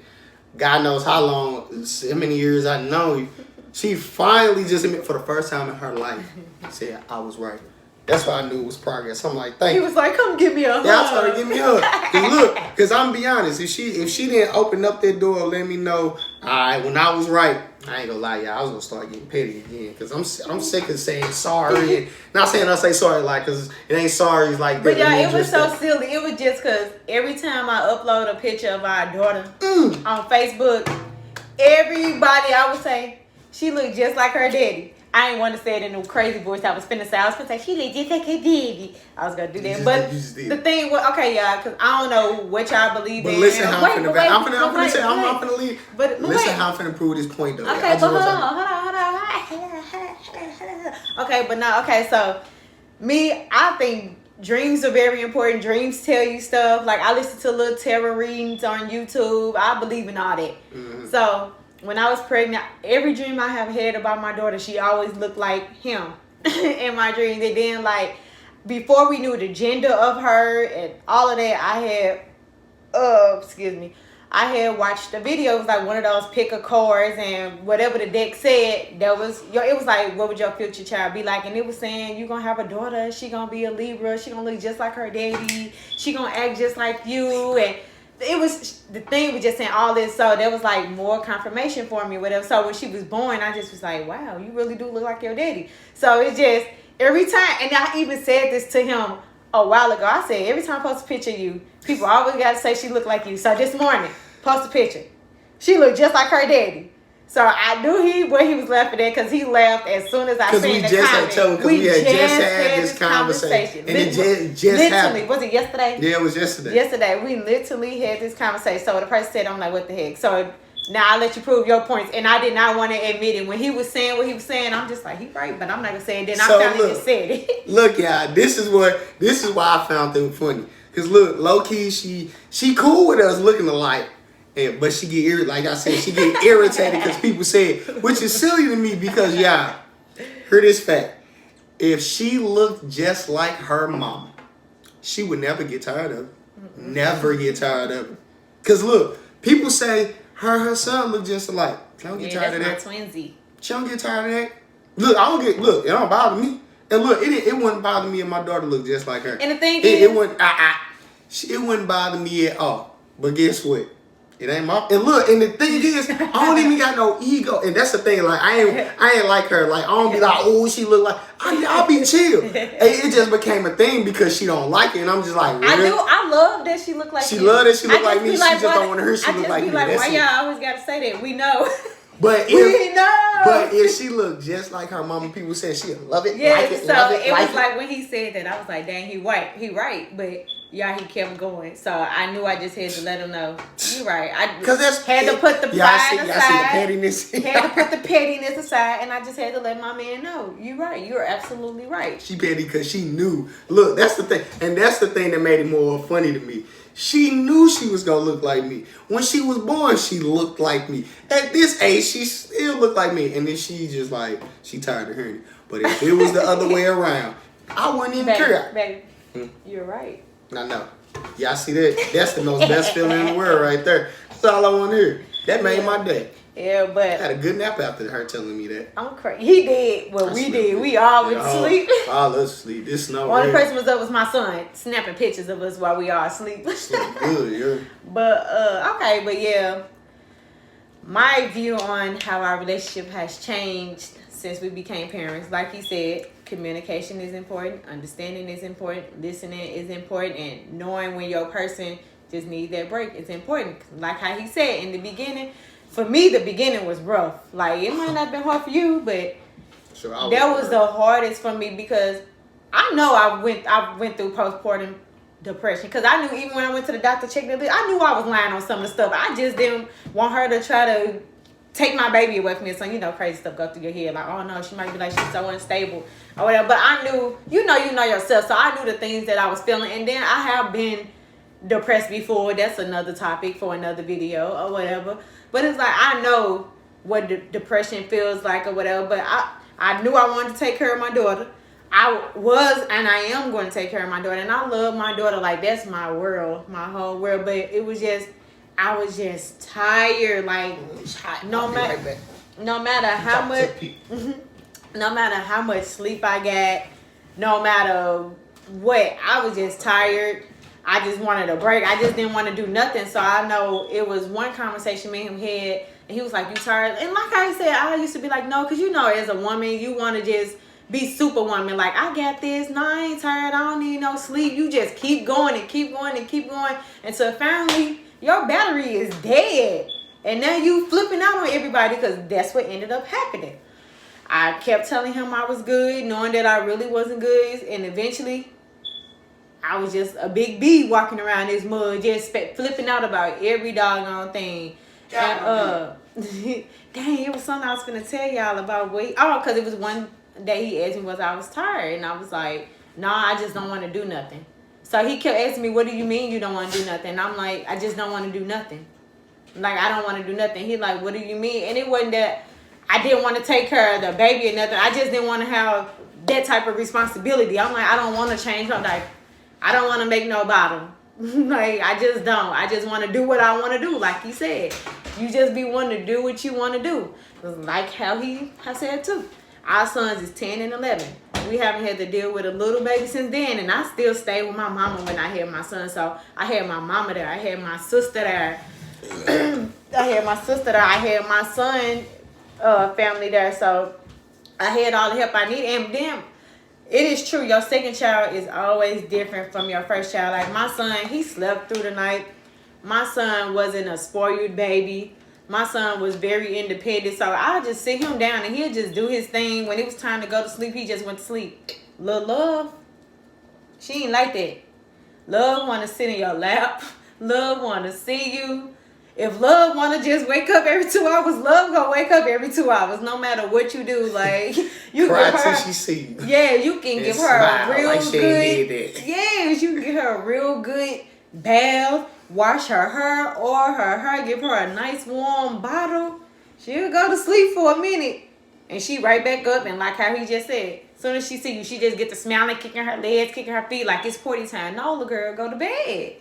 God knows how many years I know you, she finally just admitted for the first time in her life, said I was right. That's why I knew it was progress. I'm like, thank you. He was like, come give me a hug. Yeah, I told her to give me a hug. Cause look, because I'm be honest, if she didn't open up that door and let me know, all right, when I was right, I ain't gonna lie, y'all, I was gonna start getting petty again. Cause I'm sick of saying sorry. And not saying I say sorry like, cause it ain't sorry. It's like. But yeah, it was so silly. It was just cause every time I upload a picture of our daughter on Facebook, everybody I would say she looked just like her daddy. I ain't want to say it in a crazy voice. I was finna say she looked just like her daddy. I was gonna do that, but the thing was, okay, y'all, because I don't know what y'all believe in. But listen, how I'm finna leave. But listen, how I'm finna prove this point though. Okay, but hold on. Okay, but no, okay. So me, I think dreams are very important. Dreams tell you stuff. Like I listen to little tarot readings on YouTube. I believe in all that. Mm-hmm. So. When I was pregnant, every dream I have had about my daughter, she always looked like him in my dreams. And then, like, before we knew the gender of her and all of that, I had watched a video. It was like one of those pick a cards, and whatever the deck said, it was like, what would your future child be like? And it was saying, you're going to have a daughter. She going to be a Libra. She going to look just like her daddy. She going to act just like you. And the thing was just saying all this, so there was like more confirmation for me, whatever. So when she was born, I just was like, wow, you really do look like your daddy. So it's just every time, and I even said this to him a while ago. I said, every time I post a picture of you, people always got to say she looked like you. So this morning, post a picture. She looked just like her daddy. So I knew where he was laughing at, because he laughed as soon as I seen the comment. We had just had this conversation. And it just happened. Was it yesterday? Yeah, it was yesterday. Yesterday. We literally had this conversation. So the person said, I'm like, what the heck? So Now I'll let you prove your points. And I did not want to admit it. When he was saying what he was saying, I'm just like, he right, but I'm not gonna say it. Then I finally just said it. Look, y'all, this is why I found them funny. Cause look, low key, she cool with us looking alike. But she get irritated, like I said, she get irritated because people say it, which is silly to me because y'all, hear this fact. If she looked just like her mama, she would never get tired of it. Never get tired of it. Cause look, people say her son look just alike. She don't get tired of that. That's my twinsy. She don't get tired of that. Look, it don't bother me. And look, it wouldn't bother me if my daughter looked just like her. And the thing is, it wouldn't bother me at all. But guess what? It ain't my. And look, and the thing is, I don't even got no ego. And that's the thing. Like I ain't like her. Like I don't be like, oh, she look like. I'll be chill. And it just became a thing because she don't like it, and I'm just like, really? I love that she look like. She love that she look like me. She just don't want to hear she look like me. Why y'all always gotta say that? We know. But we know. But if she looked just like her mama, people said she'd love it. Yeah, like it, so love it, it like was like when he said that, I was like, dang, he right. But yeah, he kept going. So I knew I just had to let him know. You right. I had to put the pride aside. Y'all see the pettiness. Had to put the pettiness aside, and I just had to let my man know. You're right. You're absolutely right. She petty because she knew. Look, that's the thing. And that's the thing that made it more funny to me. She knew she was going to look like me. When she was born, she looked like me. At this age, she still looked like me. And then she just like, she tired of hearing it. But if it was the other way around, I wouldn't even care. Baby, you're right. I know. Y'all see that? That's the most best feeling in the world right there. That's all I want to hear. That made my day. Yeah, but I had a good nap after her telling me that. I'm crazy. He did. Well, we did. We all went to sleep. All us sleep. This snow. Only person was up was my son, snapping pictures of us while we all asleep. Sleep good, yeah. But okay, but yeah, my view on how our relationship has changed since we became parents. Like he said, communication is important, understanding is important, listening is important, and knowing when your person just needs that break is important. Like how he said in the beginning. For me, the beginning was rough. Like, it might not have been hard for you, but that was the hardest for me because I know I went through postpartum depression. Because I knew even when I went to the doctor check the list, I knew I was lying on some of the stuff. I just didn't want her to try to take my baby away from me. So, crazy stuff go through your head. Like, oh, no, she might be like, she's so unstable or whatever. But I knew, you know yourself. So, I knew the things that I was feeling. And then I have been depressed before. That's another topic for another video or whatever. But it's like, I know what depression feels like or whatever. But I knew I wanted to take care of my daughter. I was and I am going to take care of my daughter. And I love my daughter. Like, that's my world, my whole world. But it was just, I was just tired. Like, no matter how much sleep I got, no matter what, I was just tired. I just wanted a break. I just didn't want to do nothing. So I know it was one conversation me and him had, and he was like, you tired? And like I said, I used to be like, no, because as a woman, you want to just be superwoman. Like, I got this. No, I ain't tired. I don't need no sleep. You just keep going and keep going and keep going. And so finally, your battery is dead. And now you flipping out on everybody because that's what ended up happening. I kept telling him I was good, knowing that I really wasn't good. And eventually, I was just a big bee walking around this mud, just flipping out about every doggone thing. And, dang, it was something I was going to tell y'all about. Because it was one day he asked me was I was tired. And I was like, nah, I just don't want to do nothing. So he kept asking me, what do you mean you don't want to do nothing? And I'm like, I just don't want to do nothing. Like, I don't want to do nothing. He's like, what do you mean? And it wasn't that I didn't want to take care of the baby or nothing. I just didn't want to have that type of responsibility. I'm like, I don't want to change her diaper. I don't want to make no bottle. Like, I just don't. I just want to do what I want to do. Like he said, you just be wanting to do what you want to do. Like how he has said too. Our sons is 10 and 11. We haven't had to deal with a little baby since then. And I still stay with my mama when I had my son. So I had my mama there. I had my sister there. I had my son family there. So I had all the help I need. And then it is true, your second child is always different from your first child. Like my son, he slept through the night. My son wasn't a spoiled baby. My son was very independent. So I'll just sit him down and he'll just do his thing. When it was time to go to sleep, he just went to sleep. Little Love, she ain't like that. Love want to sit in your lap. Love want to see you. If love wanna just wake up every 2 hours, love gonna wake up every 2 hours, no matter what you do. Like you cry give till her, she see you. yeah, you can And give her a smile real like she ain't did good, that. yes, you can give her a real good bath, wash her hair or her hair, give her a nice warm bottle. She'll go to sleep for a minute, and she right back up. And like how he just said, as soon as she see you, she just get to smiling, kicking her legs, kicking her feet like it's party time. No, little girl, go to bed.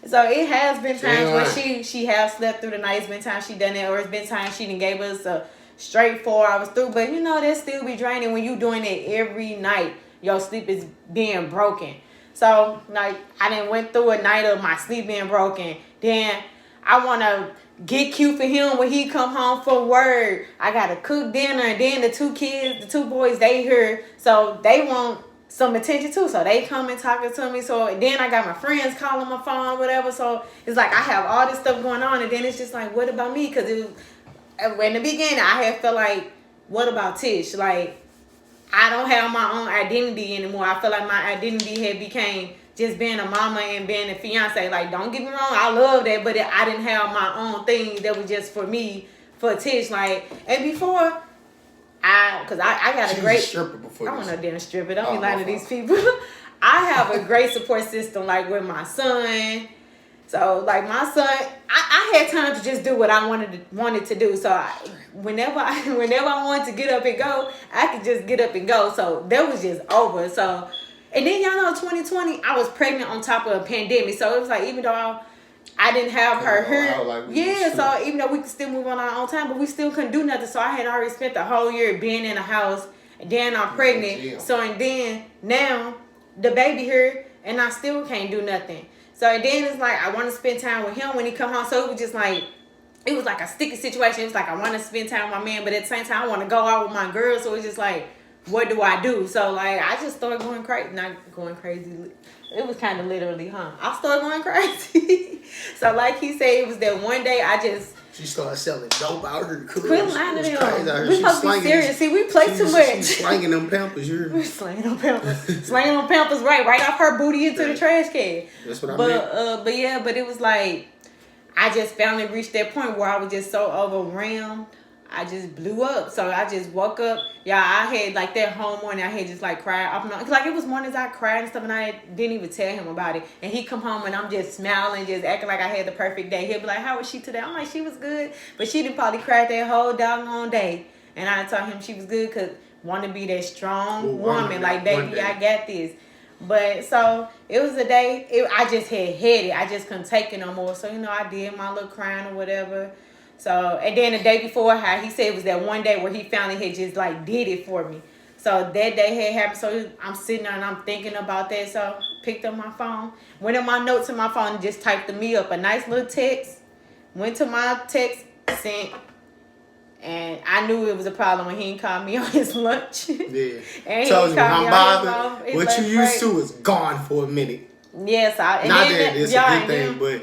So it has been times where she has slept through the night. It's been times she done it, or it's been times she done gave us a straight 4 hours through. But you know that still be draining when you doing it every night. Your sleep is being broken. So like I done went through a night of my sleep being broken. Then I wanna get cute for him when he come home from work. I gotta cook dinner, and then the two kids, the two boys, they here, so they want some attention too. So they come and talking to me. So then I got my friends calling my phone, whatever. So it's like I have all this stuff going on, and then it's just like, what about me? Because it was, in the beginning, I had felt like, what about Tish? Like I don't have my own identity anymore. I feel like my identity had became just being a mama and being a fiance. Like, don't get me wrong, I love that, but I didn't have my own thing that was just for me, for Tish. Like, and before, because I got a great stripper before. I want no damn stripper. Don't be lying to these people. I have a great support system, like with my son. So like my son, I had time to just do what I wanted to do. So whenever I wanted to get up and go, I could just get up and go. So that was just over. So, and then y'all know 2020, I was pregnant on top of a pandemic. So it was like, even though I didn't have her here, like so even though we could still move on our own time, but we still couldn't do nothing. So I had already spent the whole year being in the house, and then I'm pregnant. Yeah. So and then now the baby here, and I still can't do nothing. So and then it's like I want to spend time with him when he come home. So it was just like, it was like a sticky situation. It was like I want to spend time with my man, but at the same time I want to go out with my girl. So it's just like, what do I do? So like I just started going crazy. Not going crazy. It was kind of literally, I started going crazy. So like he said, it was that one day she started selling dope out her. Quit lying to them. We supposed to be serious. See, we play too much. She's slanging them Pampers. We're slanging them Pampers. Slanging them Pampers right off her booty into the trash can. That's what I meant. But it was like, I just finally reached that point where I was just so overwhelmed. I just blew up. So I just woke up. Yeah, I had like that whole morning. I had just like cried off and on. Like it was mornings I cried and stuff, and I didn't even tell him about it. And he come home and I'm just smiling, just acting like I had the perfect day. He'll be like, "How was she today?" I'm like, "She was good," but she didn't probably cry that whole doggone day. And I told him she was good because want to be that strong woman. Like, baby, I got this. But so it was a day. I just had it. I just couldn't take it no more. So I did my little crying or whatever. So, and then the day before, how he said it was that one day where he finally had just like did it for me. So that day had happened. So I'm sitting there and I'm thinking about that. So picked up my phone, went in my notes in my phone and just typed me up a nice little text. Went to my text, sent, and I knew it was a problem when he didn't call me on his lunch. Yeah. And told you when I'm bothered, what you used to is gone for a minute. Yes, not that it's a good thing, but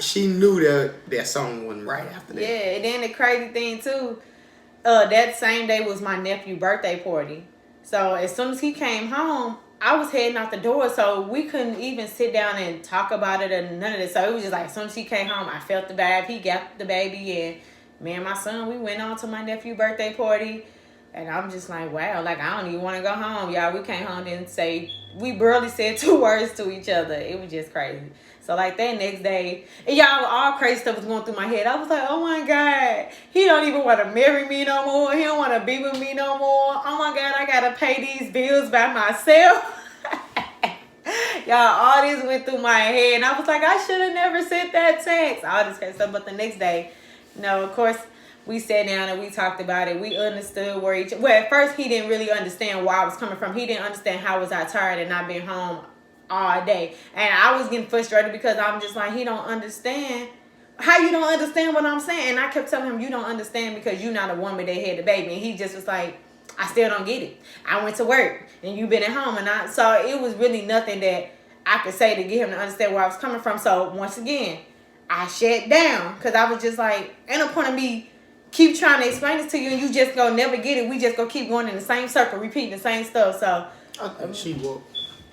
she knew that song wasn't right after that. Yeah, and then the crazy thing too, that same day was my nephew's birthday party. So as soon as he came home, I was heading out the door, so we couldn't even sit down and talk about it or none of this. So it was just like, as soon as he came home, I felt the vibe. He got the baby, and me and my son, we went on to my nephew's birthday party. And I'm just like, wow, like I don't even want to go home, y'all. We came home and we barely said 2 words to each other. It was just crazy. So like that next day, and y'all, all crazy stuff was going through my head. I was like, oh my God, he don't even want to marry me no more. He don't want to be with me no more. Oh my God, I got to pay these bills by myself. Y'all, all this went through my head. And I was like, I should have never sent that text. All this crazy stuff. But the next day, of course, we sat down and we talked about it. We understood where well, at first he didn't really understand where I was coming from. He didn't understand how was I tired and not being home all day. And I was getting frustrated because I'm just like, he don't understand. How you don't understand what I'm saying? And I kept telling him, you don't understand because you're not a woman that had the baby. And he just was like, I still don't get it. I went to work and you've been at home. And so it was really nothing that I could say to get him to understand where I was coming from. So once again, I shut down because I was just like, ain't no point of me keep trying to explain this to you and you just gonna never get it. We just gonna keep going in the same circle, repeating the same stuff. So I think she woke.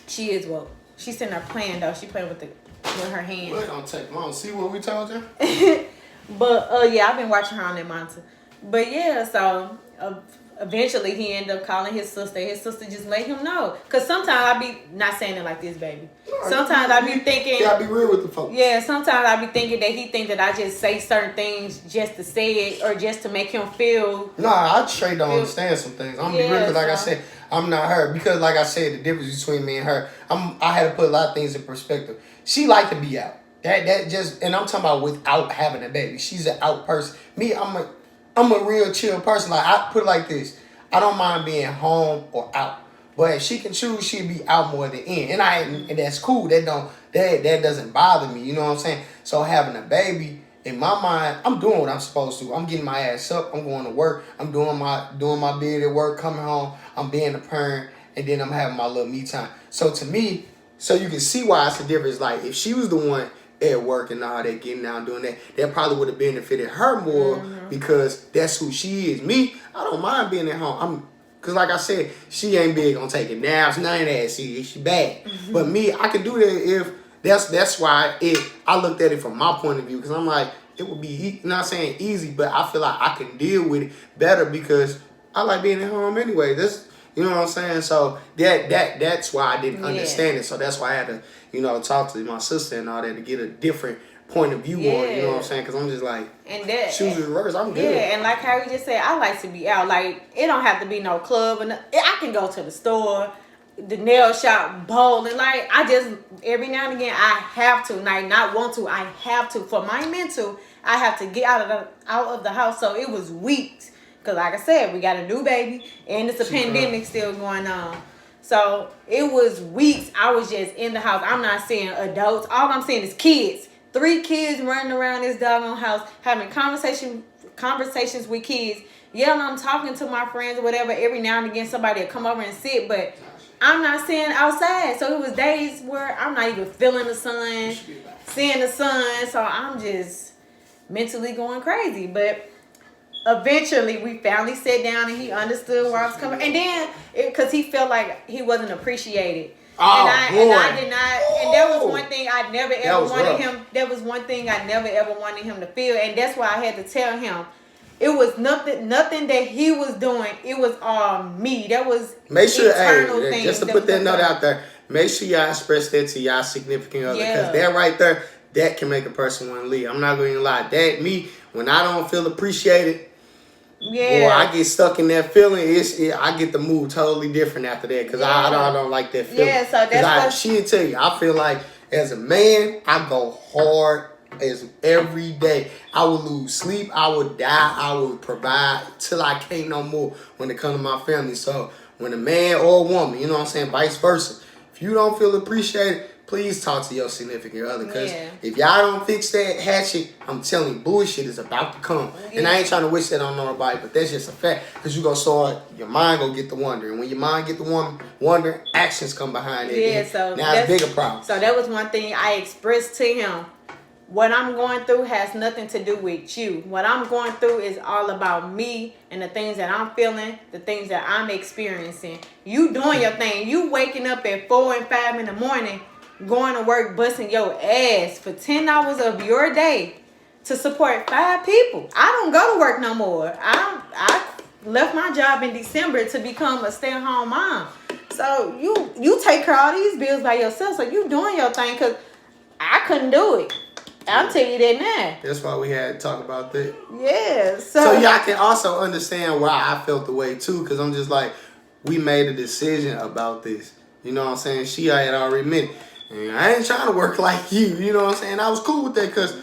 She is woke. She's sitting there playing though. She playing with the with her hand. Well, it don't take long. See what we told you? But yeah, I've been watching her on that monitor. But yeah, so eventually he ended up calling his sister. His sister just let him know. Cause sometimes I be not saying it like this, baby. Sometimes I be thinking. You gotta be real with the folks. Yeah, sometimes I be thinking that he think that I just say certain things just to say it or just to make him feel. Nah, I straight don't understand some things. I'm gonna be real, because like I said, I'm not her. Because like I said, the difference between me and her, I had to put a lot of things in perspective. She like to be out. That just, and I'm talking about without having a baby. She's an out person. Me, I'm a real chill person. Like, I put it like this. I don't mind being home or out. But if she can choose, she'd be out more than in. And that's cool. That doesn't bother me. You know what I'm saying? So having a baby, in my mind, I'm doing what I'm supposed to. I'm getting my ass up. I'm going to work. I'm doing my bid at work, coming home. I'm being a parent. And then I'm having my little me time. So to me, so you can see why it's a difference. Like, if she was the one at work and all that, getting down doing that probably would have benefited her more, because that's who she is. Me, I don't mind being at home. Cause like I said, she ain't big on taking naps, none of that. She bad. But me, I can do that if that's why I looked at it from my point of view, because I'm like, it would be not saying easy, but I feel like I can deal with it better because I like being at home anyway. You know what I'm saying? So that's why I didn't understand it. So that's why I had to, talk to my sister and all that to get a different point of view on it. You know what I'm saying? Because I'm just like, shoes reverse, I'm good. Yeah, and like how we just said, I like to be out. Like, it don't have to be no club. And I can go to the store, the nail shop, bowling. Like, I just, every now and again, I have to. Like, not want to, I have to. For my mental, I have to get out of the house. So it was weeks. Because like I said, we got a new baby, and it's a pandemic still going on. So it was weeks I was just in the house. I'm not seeing adults. All I'm seeing is kids. 3 kids running around this doggone house, having conversations with kids. Yeah, I'm talking to my friends or whatever. Every now and again, somebody will come over and sit, but I'm not seeing outside. So it was days where I'm not even feeling the sun, seeing the sun. So I'm just mentally going crazy. But eventually, we finally sat down and he understood where I was coming. And then, because he felt like he wasn't appreciated. Oh, and I did not. And that was one thing I never ever wanted rough. him. That was one thing I never ever wanted him to feel. And that's why I had to tell him. It was nothing that he was doing. It was all me. That was make sure, internal thing. Just to put that note out there, make sure y'all express that to y'all significant other. Because that right there, that can make a person want to leave. I'm not going to lie. That, me, when I don't feel appreciated, or I get stuck in that feeling, I get the mood totally different after that, because I don't like that feeling. Yeah, so that's she'll tell you, I feel like as a man, I go hard as every day. I would lose sleep, I would die, I would provide till I can't no more when it comes to my family. So when a man or a woman, you know what I'm saying, vice versa, if you don't feel appreciated, please talk to your significant other, because if y'all don't fix that hatchet, I'm telling you, bullshit is about to come. And I ain't trying to wish that on nobody, but that's just a fact, because you gonna start, your mind gonna get the wonder, and when your mind get the wonder, actions come behind it. Yeah, so now it's a bigger problem. So that was one thing I expressed to him. What I'm going through has nothing to do with you. What I'm going through is all about me and the things that I'm feeling, the things that I'm experiencing. You doing your thing. You waking up at 4 and 5 in the morning, going to work, busting your ass for 10 hours of your day to support 5 people. I don't go to work no more. I left my job in December to become a stay-at-home mom. So you take care of all these bills by yourself. So you doing your thing, because I couldn't do it. I'll tell you that now. That's why we had to talk about that. Yeah. So y'all can also understand why I felt the way too, because I'm just like, we made a decision about this. You know what I'm saying? She had already admitted, and I ain't trying to work like you. You know what I'm saying? I was cool with that, because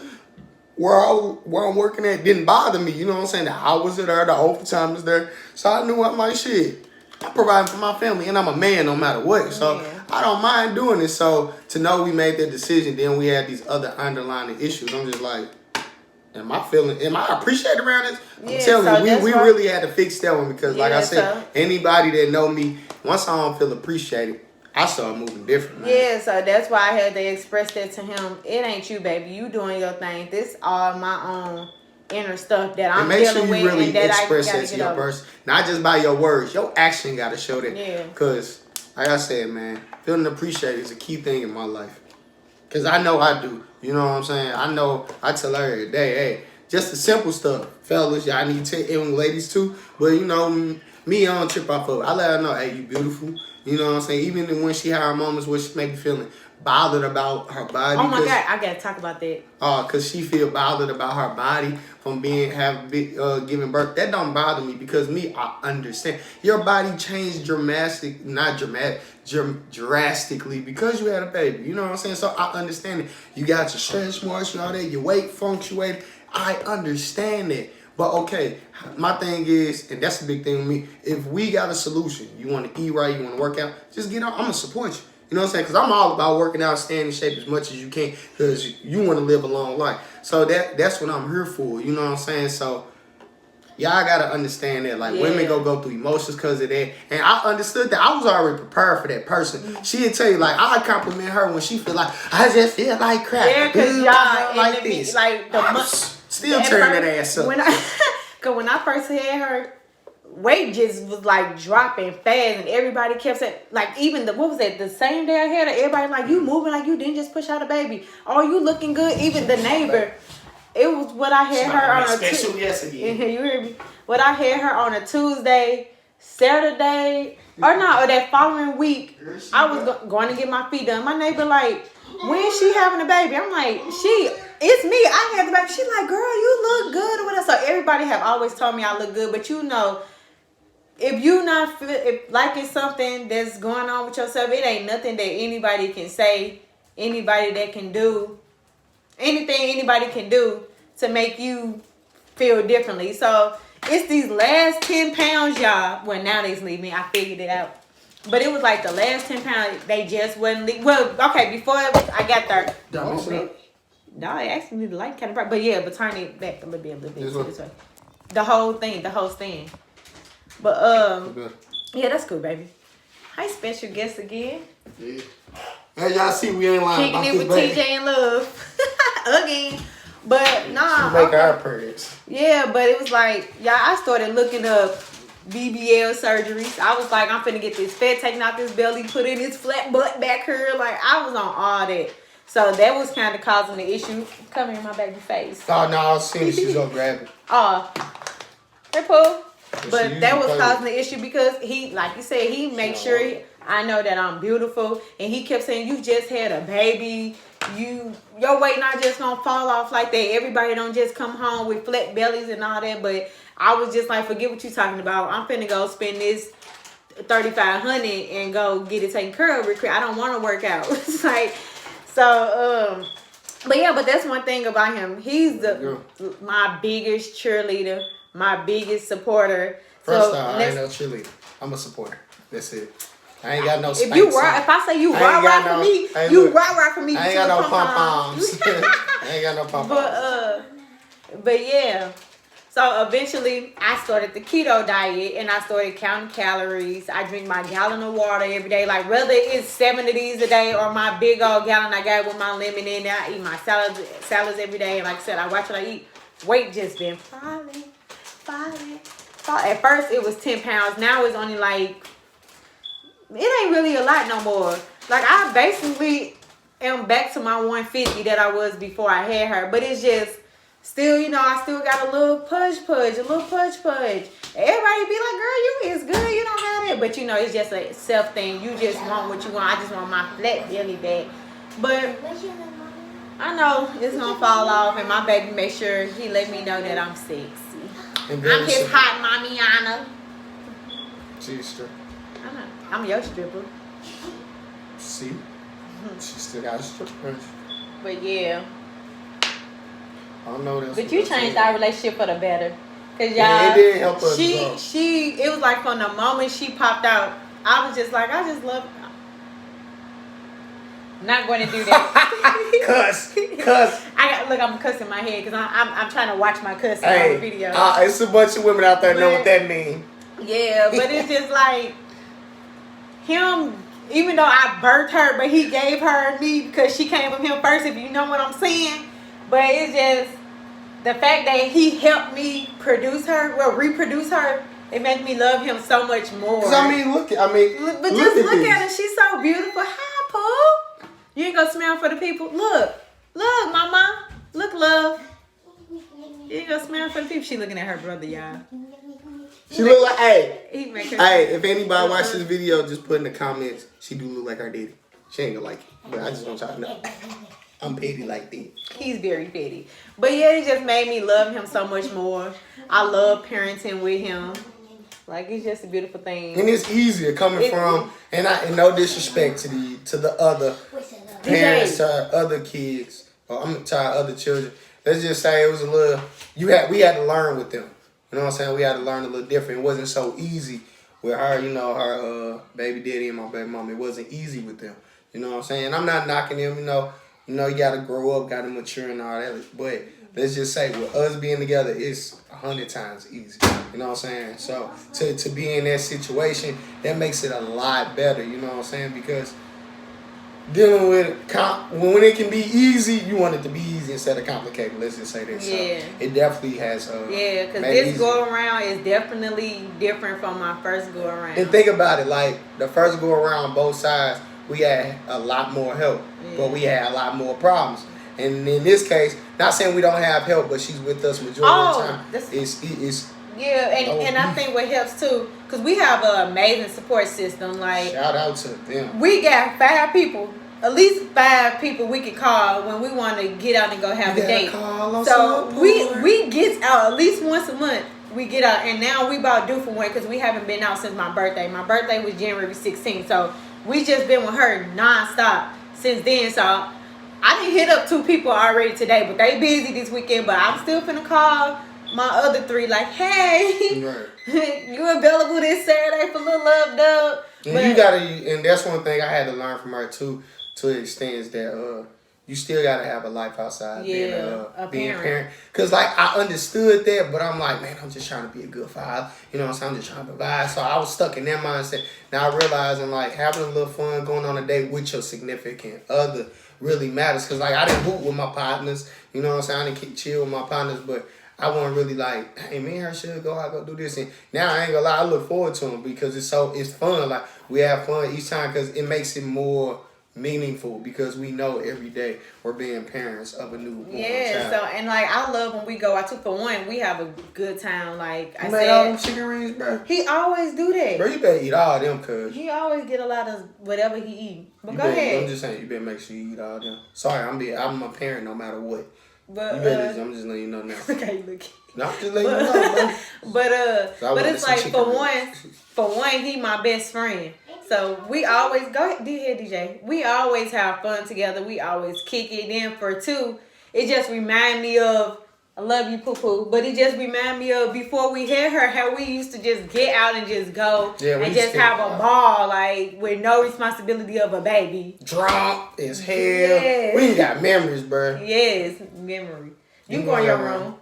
where I'm working at didn't bother me. You know what I'm saying? The hours are there, the overtime is there. So I knew I'm like, shit, I'm providing for my family, and I'm a man no matter what. So I don't mind doing it. So to know we made that decision, then we had these other underlying issues. I'm just like, am I appreciated around this? I'm telling you, we really had to fix that one, because like I said, anybody that know me, once I don't feel appreciated, I started moving different, man. Yeah, so that's why I had to express that to him. It ain't you, baby. You doing your thing. This all my own inner stuff that I'm dealing with, really and that express I gotta that to get your over. person, not just by your words. Your action got to show that. Yeah. Because, like I said, man, feeling appreciated is a key thing in my life. Because I know I do. You know what I'm saying? I know I tell her every day, hey, just the simple stuff. Fellas, y'all need to, and ladies too. But, you know, me, I don't trip off of it. I let her know, hey, you beautiful. You know what I'm saying? Even when she had her moments where she may be feeling bothered about her body. Oh my God, I gotta talk about that. Cause she feel bothered about her body from giving birth. That don't bother me because I understand your body changed drastically because you had a baby. You know what I'm saying? So I understand it. You got your stretch marks and all that. Your weight fluctuated. I understand it. But okay, my thing is, and that's the big thing with me. If we got a solution, you want to eat right, you want to work out, just get on. I'm gonna support you. You know what I'm saying? Because I'm all about working out, staying in shape as much as you can because you want to live a long life. So that's what I'm here for. You know what I'm saying? So y'all got to understand that. Like, women go through emotions because of that. And I understood that. I was already prepared for that person. She'd tell you, like, I compliment her when she feel like, I just feel like crap. Yeah, because y'all like this. Like, still turn that ass up. Because when I first had her, weight just was like dropping fast, and everybody kept saying, like, even the same day I had her, everybody like, you moving like you didn't just push out a baby. Oh, you looking good. Even the neighbor, it was what I had her on a Tuesday. You hear me? What I had her on a Tuesday, Saturday, or that following week, I was going to get my feet done. My neighbor like, when is she having a baby? I'm like, it's me. I had the baby. She like, girl, you look good or whatever. So everybody have always told me I look good, but you know, if you not if like it's something that's going on with yourself, it ain't nothing that anybody can say, anybody that can do, anything anybody can do to make you feel differently. So it's these last 10 pounds, y'all. Well, now they leave me. I figured it out. But it was like the last 10 pounds, they just wasn't well, okay, before I got there. No, it actually need the light kind of bright. But yeah, but turn it back a little bit. This way. The whole stand. But yeah, that's cool, baby. Hi, special guest again. Yeah. Hey, y'all see we ain't lying about kicking it with TJ and Love again. But nah, she make our prayers. Yeah, but it was like, I started looking up BBL surgeries. I was like, I'm finna get this fat taken out this belly, put in this flat butt back here. Like, I was on all that. So that was kind of causing the issue. Come here, my baby face. Oh no, I was seeing she's gonna grab it. Hey, Pooh. But that was causing the issue because he, like you said, he makes sure I know that I'm beautiful. And he kept saying, you just had a baby. Your weight not just gonna fall off like that. Everybody don't just come home with flat bellies and all that. But I was just like, forget what you talking about. I'm finna go spend this $3,500 and go get it taken care of. I don't want to work out. It's like, so, but that's one thing about him. He's my biggest cheerleader. My biggest supporter. First off, I ain't no cheerleader. I'm a supporter. That's it. I ain't got no spikes. If I say you rah-rah for me, you rah-rah for me. I ain't got no pom-poms. I ain't got no pom-poms. But yeah. So eventually, I started the keto diet, and I started counting calories. I drink my gallon of water every day. Like, whether it's 7 of these a day or my big old gallon I got with my lemon in there. I eat my salads every day. And like I said, I watch what I eat. Weight just been falling. At first it was 10 pounds. Now it's only like, it ain't really a lot no more. Like, I basically am back to my 150 that I was before I had her. But it's just still, I still got a little pudge. Everybody be like, girl, you is good. You don't have that. But it's just a self thing. You just want what you want. I just want my flat belly back. But I know it's gonna fall off, and my baby make sure he let me know that I'm sexy. I'm his hot mamiana. G-strip. I'm your stripper. See? She still got a strip punch. But yeah. I don't know this. But you changed our relationship for the better. Cause y'all, it did help us. It was like from the moment she popped out, I was just like, I just love. Not going to do that. Cuss. I'm cussing my head because I'm trying to watch my cussing on the video. It's a bunch of women out there know what that means. Yeah, but it's just like him. Even though I birthed her, but he gave her me because she came from him first. If you know what I'm saying, but it's just the fact that he helped me reproduce her. It makes me love him so much more. But just look at her. She's so beautiful. Hi, Pooh. You ain't gonna smile for the people. Look, mama. Look, love. You ain't gonna smile for the people. She looking at her brother, y'all. She look like, He make her hey, if anybody watch this video, just put in the comments, she do look like her daddy. She ain't gonna like it, but I just want y'all to know. I'm petty like that. He's very petty. But yeah, it just made me love him so much more. I love parenting with him. Like, it's just a beautiful thing. And it's easier coming from, and no disrespect to the other parents, to our other kids, or to our other children. Let's just say it was a little, we had to learn with them. You know what I'm saying? We had to learn a little different. It wasn't so easy with her, you know, her baby daddy and my baby mom. It wasn't easy with them. You know what I'm saying? I'm not knocking them, you know, you gotta grow up, gotta mature and all that. But let's just say with us being together, it's 100 times easier. You know what I'm saying? So to be in that situation, that makes it a lot better, you know what I'm saying? Because dealing with when it can be easy, you want it to be easy instead of complicated. Let's just say that. Yeah. So it definitely has. Yeah, because this go around is definitely different from my first go around. And think about it, like the first go around, both sides, we had a lot more help, but we had a lot more problems. And in this case, not saying we don't have help, but she's with us majority of the time. It's yeah, and I think what helps too, because we have an amazing support system. Like, shout out to them. We got 5 people, at least 5 people we can call when we want to get out and go have a date. So we get out at least once a month. We get out, and now we about due for one because we haven't been out since my birthday. My birthday was January 16th, so we just been with her nonstop since then. So I done hit up 2 people already today, but they busy this weekend. But I'm still finna call my other 3 like, hey, right. You available this Saturday for little love, dub? And and that's one thing I had to learn from her too, to the extent is that you still gotta have a life outside being a parent. Cause like I understood that, but I'm like, man, I'm just trying to be a good father. You know what I'm saying? I'm just trying to provide. So I was stuck in that mindset. Now I realizing like having a little fun, going on a date with your significant other really matters. Cause like I didn't hoot with my partners. You know what I'm saying? I didn't chill with my partners, but I wasn't really like, hey, me and her should go out, go do this. And now I ain't gonna lie, I look forward to them because it's fun. Like we have fun each time because it makes it more meaningful because we know every day we're being parents of a newborn child. So and like I love when we go out too. For one, we have a good time. Like I said, all them chicken rings, bro. He always do that. Bro, you better eat all them, cuz. He always get a lot of whatever he eat. But go ahead. I'm just saying, you better make sure you eat all them. Sorry, I'm a parent no matter what. But I'm just letting you know now. Okay, look. No, I'm just letting you know, bro. But it's like for one, he my best friend. So we always go ahead, DJ. We always have fun together. We always kick it. Then for 2, it just remind me of I love you, poo poo. But it just remind me of before we had her, how we used to just get out and just go and just have a ball, like with no responsibility of a baby. Drunk as hell. Yes. We ain't got memories, bro. Yes, memory. You go in your room.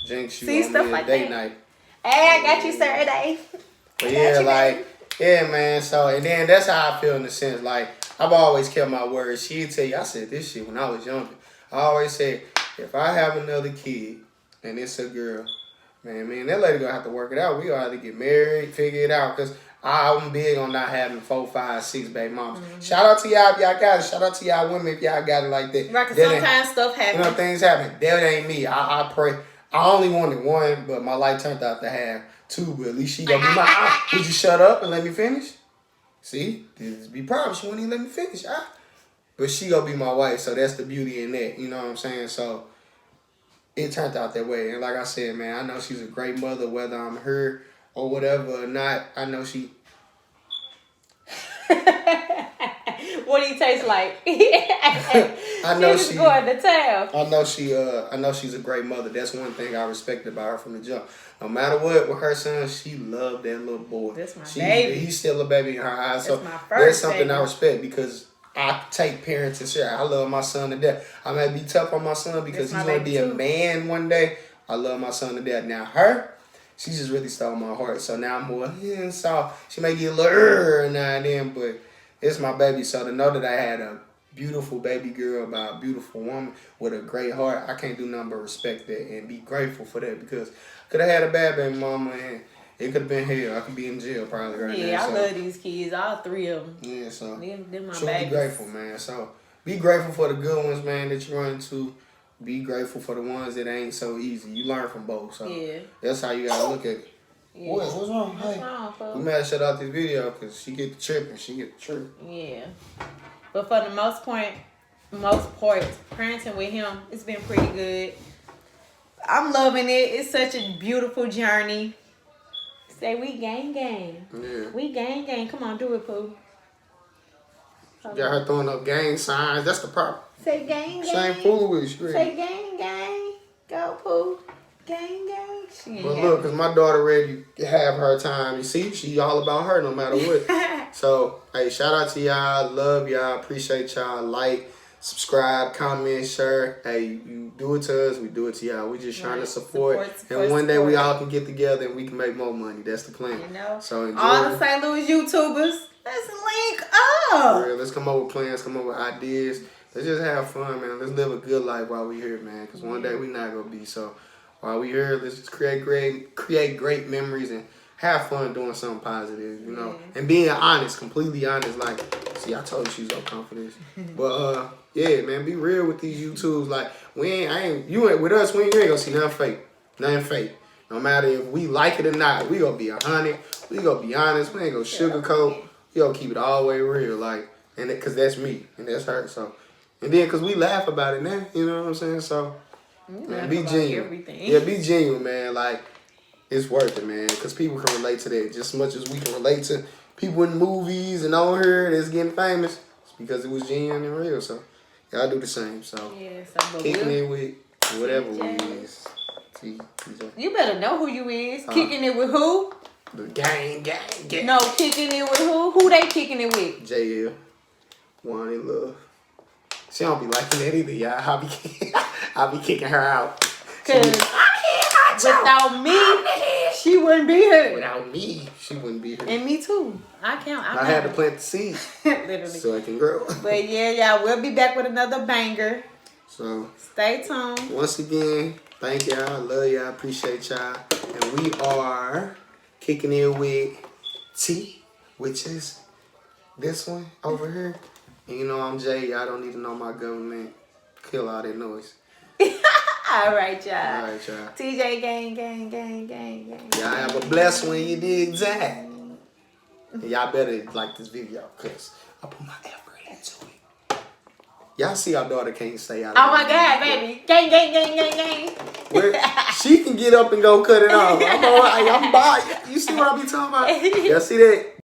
Jinx, you see stuff like date that. Night. Hey, I got you Saturday. But yeah, like, yeah, man. So, and then that's how I feel in the sense, like, I've always kept my word. She'd tell you, I said this shit when I was younger. I always said, if I have another kid and it's a girl, man, that lady gonna have to work it out. We gonna have to get married, figure it out. Because I'm big on not having 4, 5, 6 baby moms. Mm-hmm. Shout out to y'all if y'all got it. Shout out to y'all women if y'all got it like that. Right, because sometimes stuff happens. You know, things happen. That ain't me. I pray. I only wanted 1, but my life turned out to have 2. But at least she gonna be my would you shut up and let me finish? See? This be problem. She wouldn't even let me finish. But she gonna be my wife, so that's the beauty in that. You know what I'm saying? So it turned out that way. And like I said, man, I know she's a great mother, whether I'm her or whatever or not. I know she... What do you taste like? I know she's going to town. I know she's a great mother. That's one thing I respect about her from the jump. No matter what, with her son, she loved that little boy. That's my baby. He's still a baby in her eyes. That's so my first that's something baby. I respect because I take parents and share. I love my son to death. I might be tough on my son because he's going to be a man one day. I love my son to death. Now her, she just really stole my heart. So now I'm more, so she may get a little now and then, but it's my baby. So to know that I had a beautiful baby girl by a beautiful woman with a great heart, I can't do nothing but respect that and be grateful for that because I could have had a bad baby mama and it could have been hell. I could be in jail probably right now. Yeah, I love these kids, all 3 of them. Yeah, so they're my truly babies. Grateful, man. So be grateful for the good ones, man, that you run into. Be grateful for the ones that ain't so easy. You learn from both. So that's how you gotta look at it. Yeah. What's wrong? What's wrong, folks? We might have shut out this video because she get the tripping. Yeah. But for the most part, parenting with him, it's been pretty good. I'm loving it. It's such a beautiful journey. Say we gang. Yeah. We gang. Come on, do it, Pooh. Got her throwing up gang signs. That's the problem. Say gang. She ain't fooling with you. Say gang. Go, Pooh. Gang. But look, because my daughter ready to have her time. You see, she all about her no matter what. So, hey, shout out to y'all. Love y'all. Appreciate y'all. Like, subscribe, comment, share. Hey, you do it to us. We do it to y'all. We just trying to support. And one day we all can get together and we can make more money. That's the plan. You know? So enjoy. All the St. Louis YouTubers, let's link up. For real, let's come up with plans, come up with ideas. Let's just have fun, man. Let's live a good life while we here, man. Because one day we not going to be. So while we here, let's just create great memories and have fun doing something positive, you know. And being honest, completely honest. Like, see, I told you she was on confidence. But, yeah, man, be real with these YouTubes. Like, you ain't with us, you ain't going to see nothing fake. No matter if we like it or not, we going to be 100. We going to be honest. We ain't going to sugarcoat. We going to keep it all the way real. Like, and because that's me and that's her. So, and then because we laugh about it now, you know what I'm saying? So, man, be genuine. Everything. Yeah, be genuine, man. Like, it's worth it, man. Because people can relate to that just as much as we can relate to people in movies and on here that's getting famous. It's because it was genuine and real. So, y'all do the same. So, kicking it with whatever we is. You better know who you is. Kicking it with who? The gang. No, kicking it with who? Who they kicking it with? JL. Juan in love. She don't be liking that either, y'all. I'll be kicking her out. Cause without me, she wouldn't be here. Without me, she wouldn't be here. And me too. I had to plant the seed. Literally. So it can grow. But yeah, y'all, we'll be back with another banger. So stay tuned. Once again, thank y'all. Love y'all. Appreciate y'all. And we are kicking it with T, which is this one over here. And you know I'm Jay. Y'all don't need to know my government. Kill all that noise. All right, y'all. TJ gang. Y'all have a blessed one. You did that. And y'all better like this video because I put my effort into it. Y'all see our daughter can't stay out of Oh my God, baby. Gang. She can get up and go cut it off. I'm by. You see what I be talking about? Y'all see that?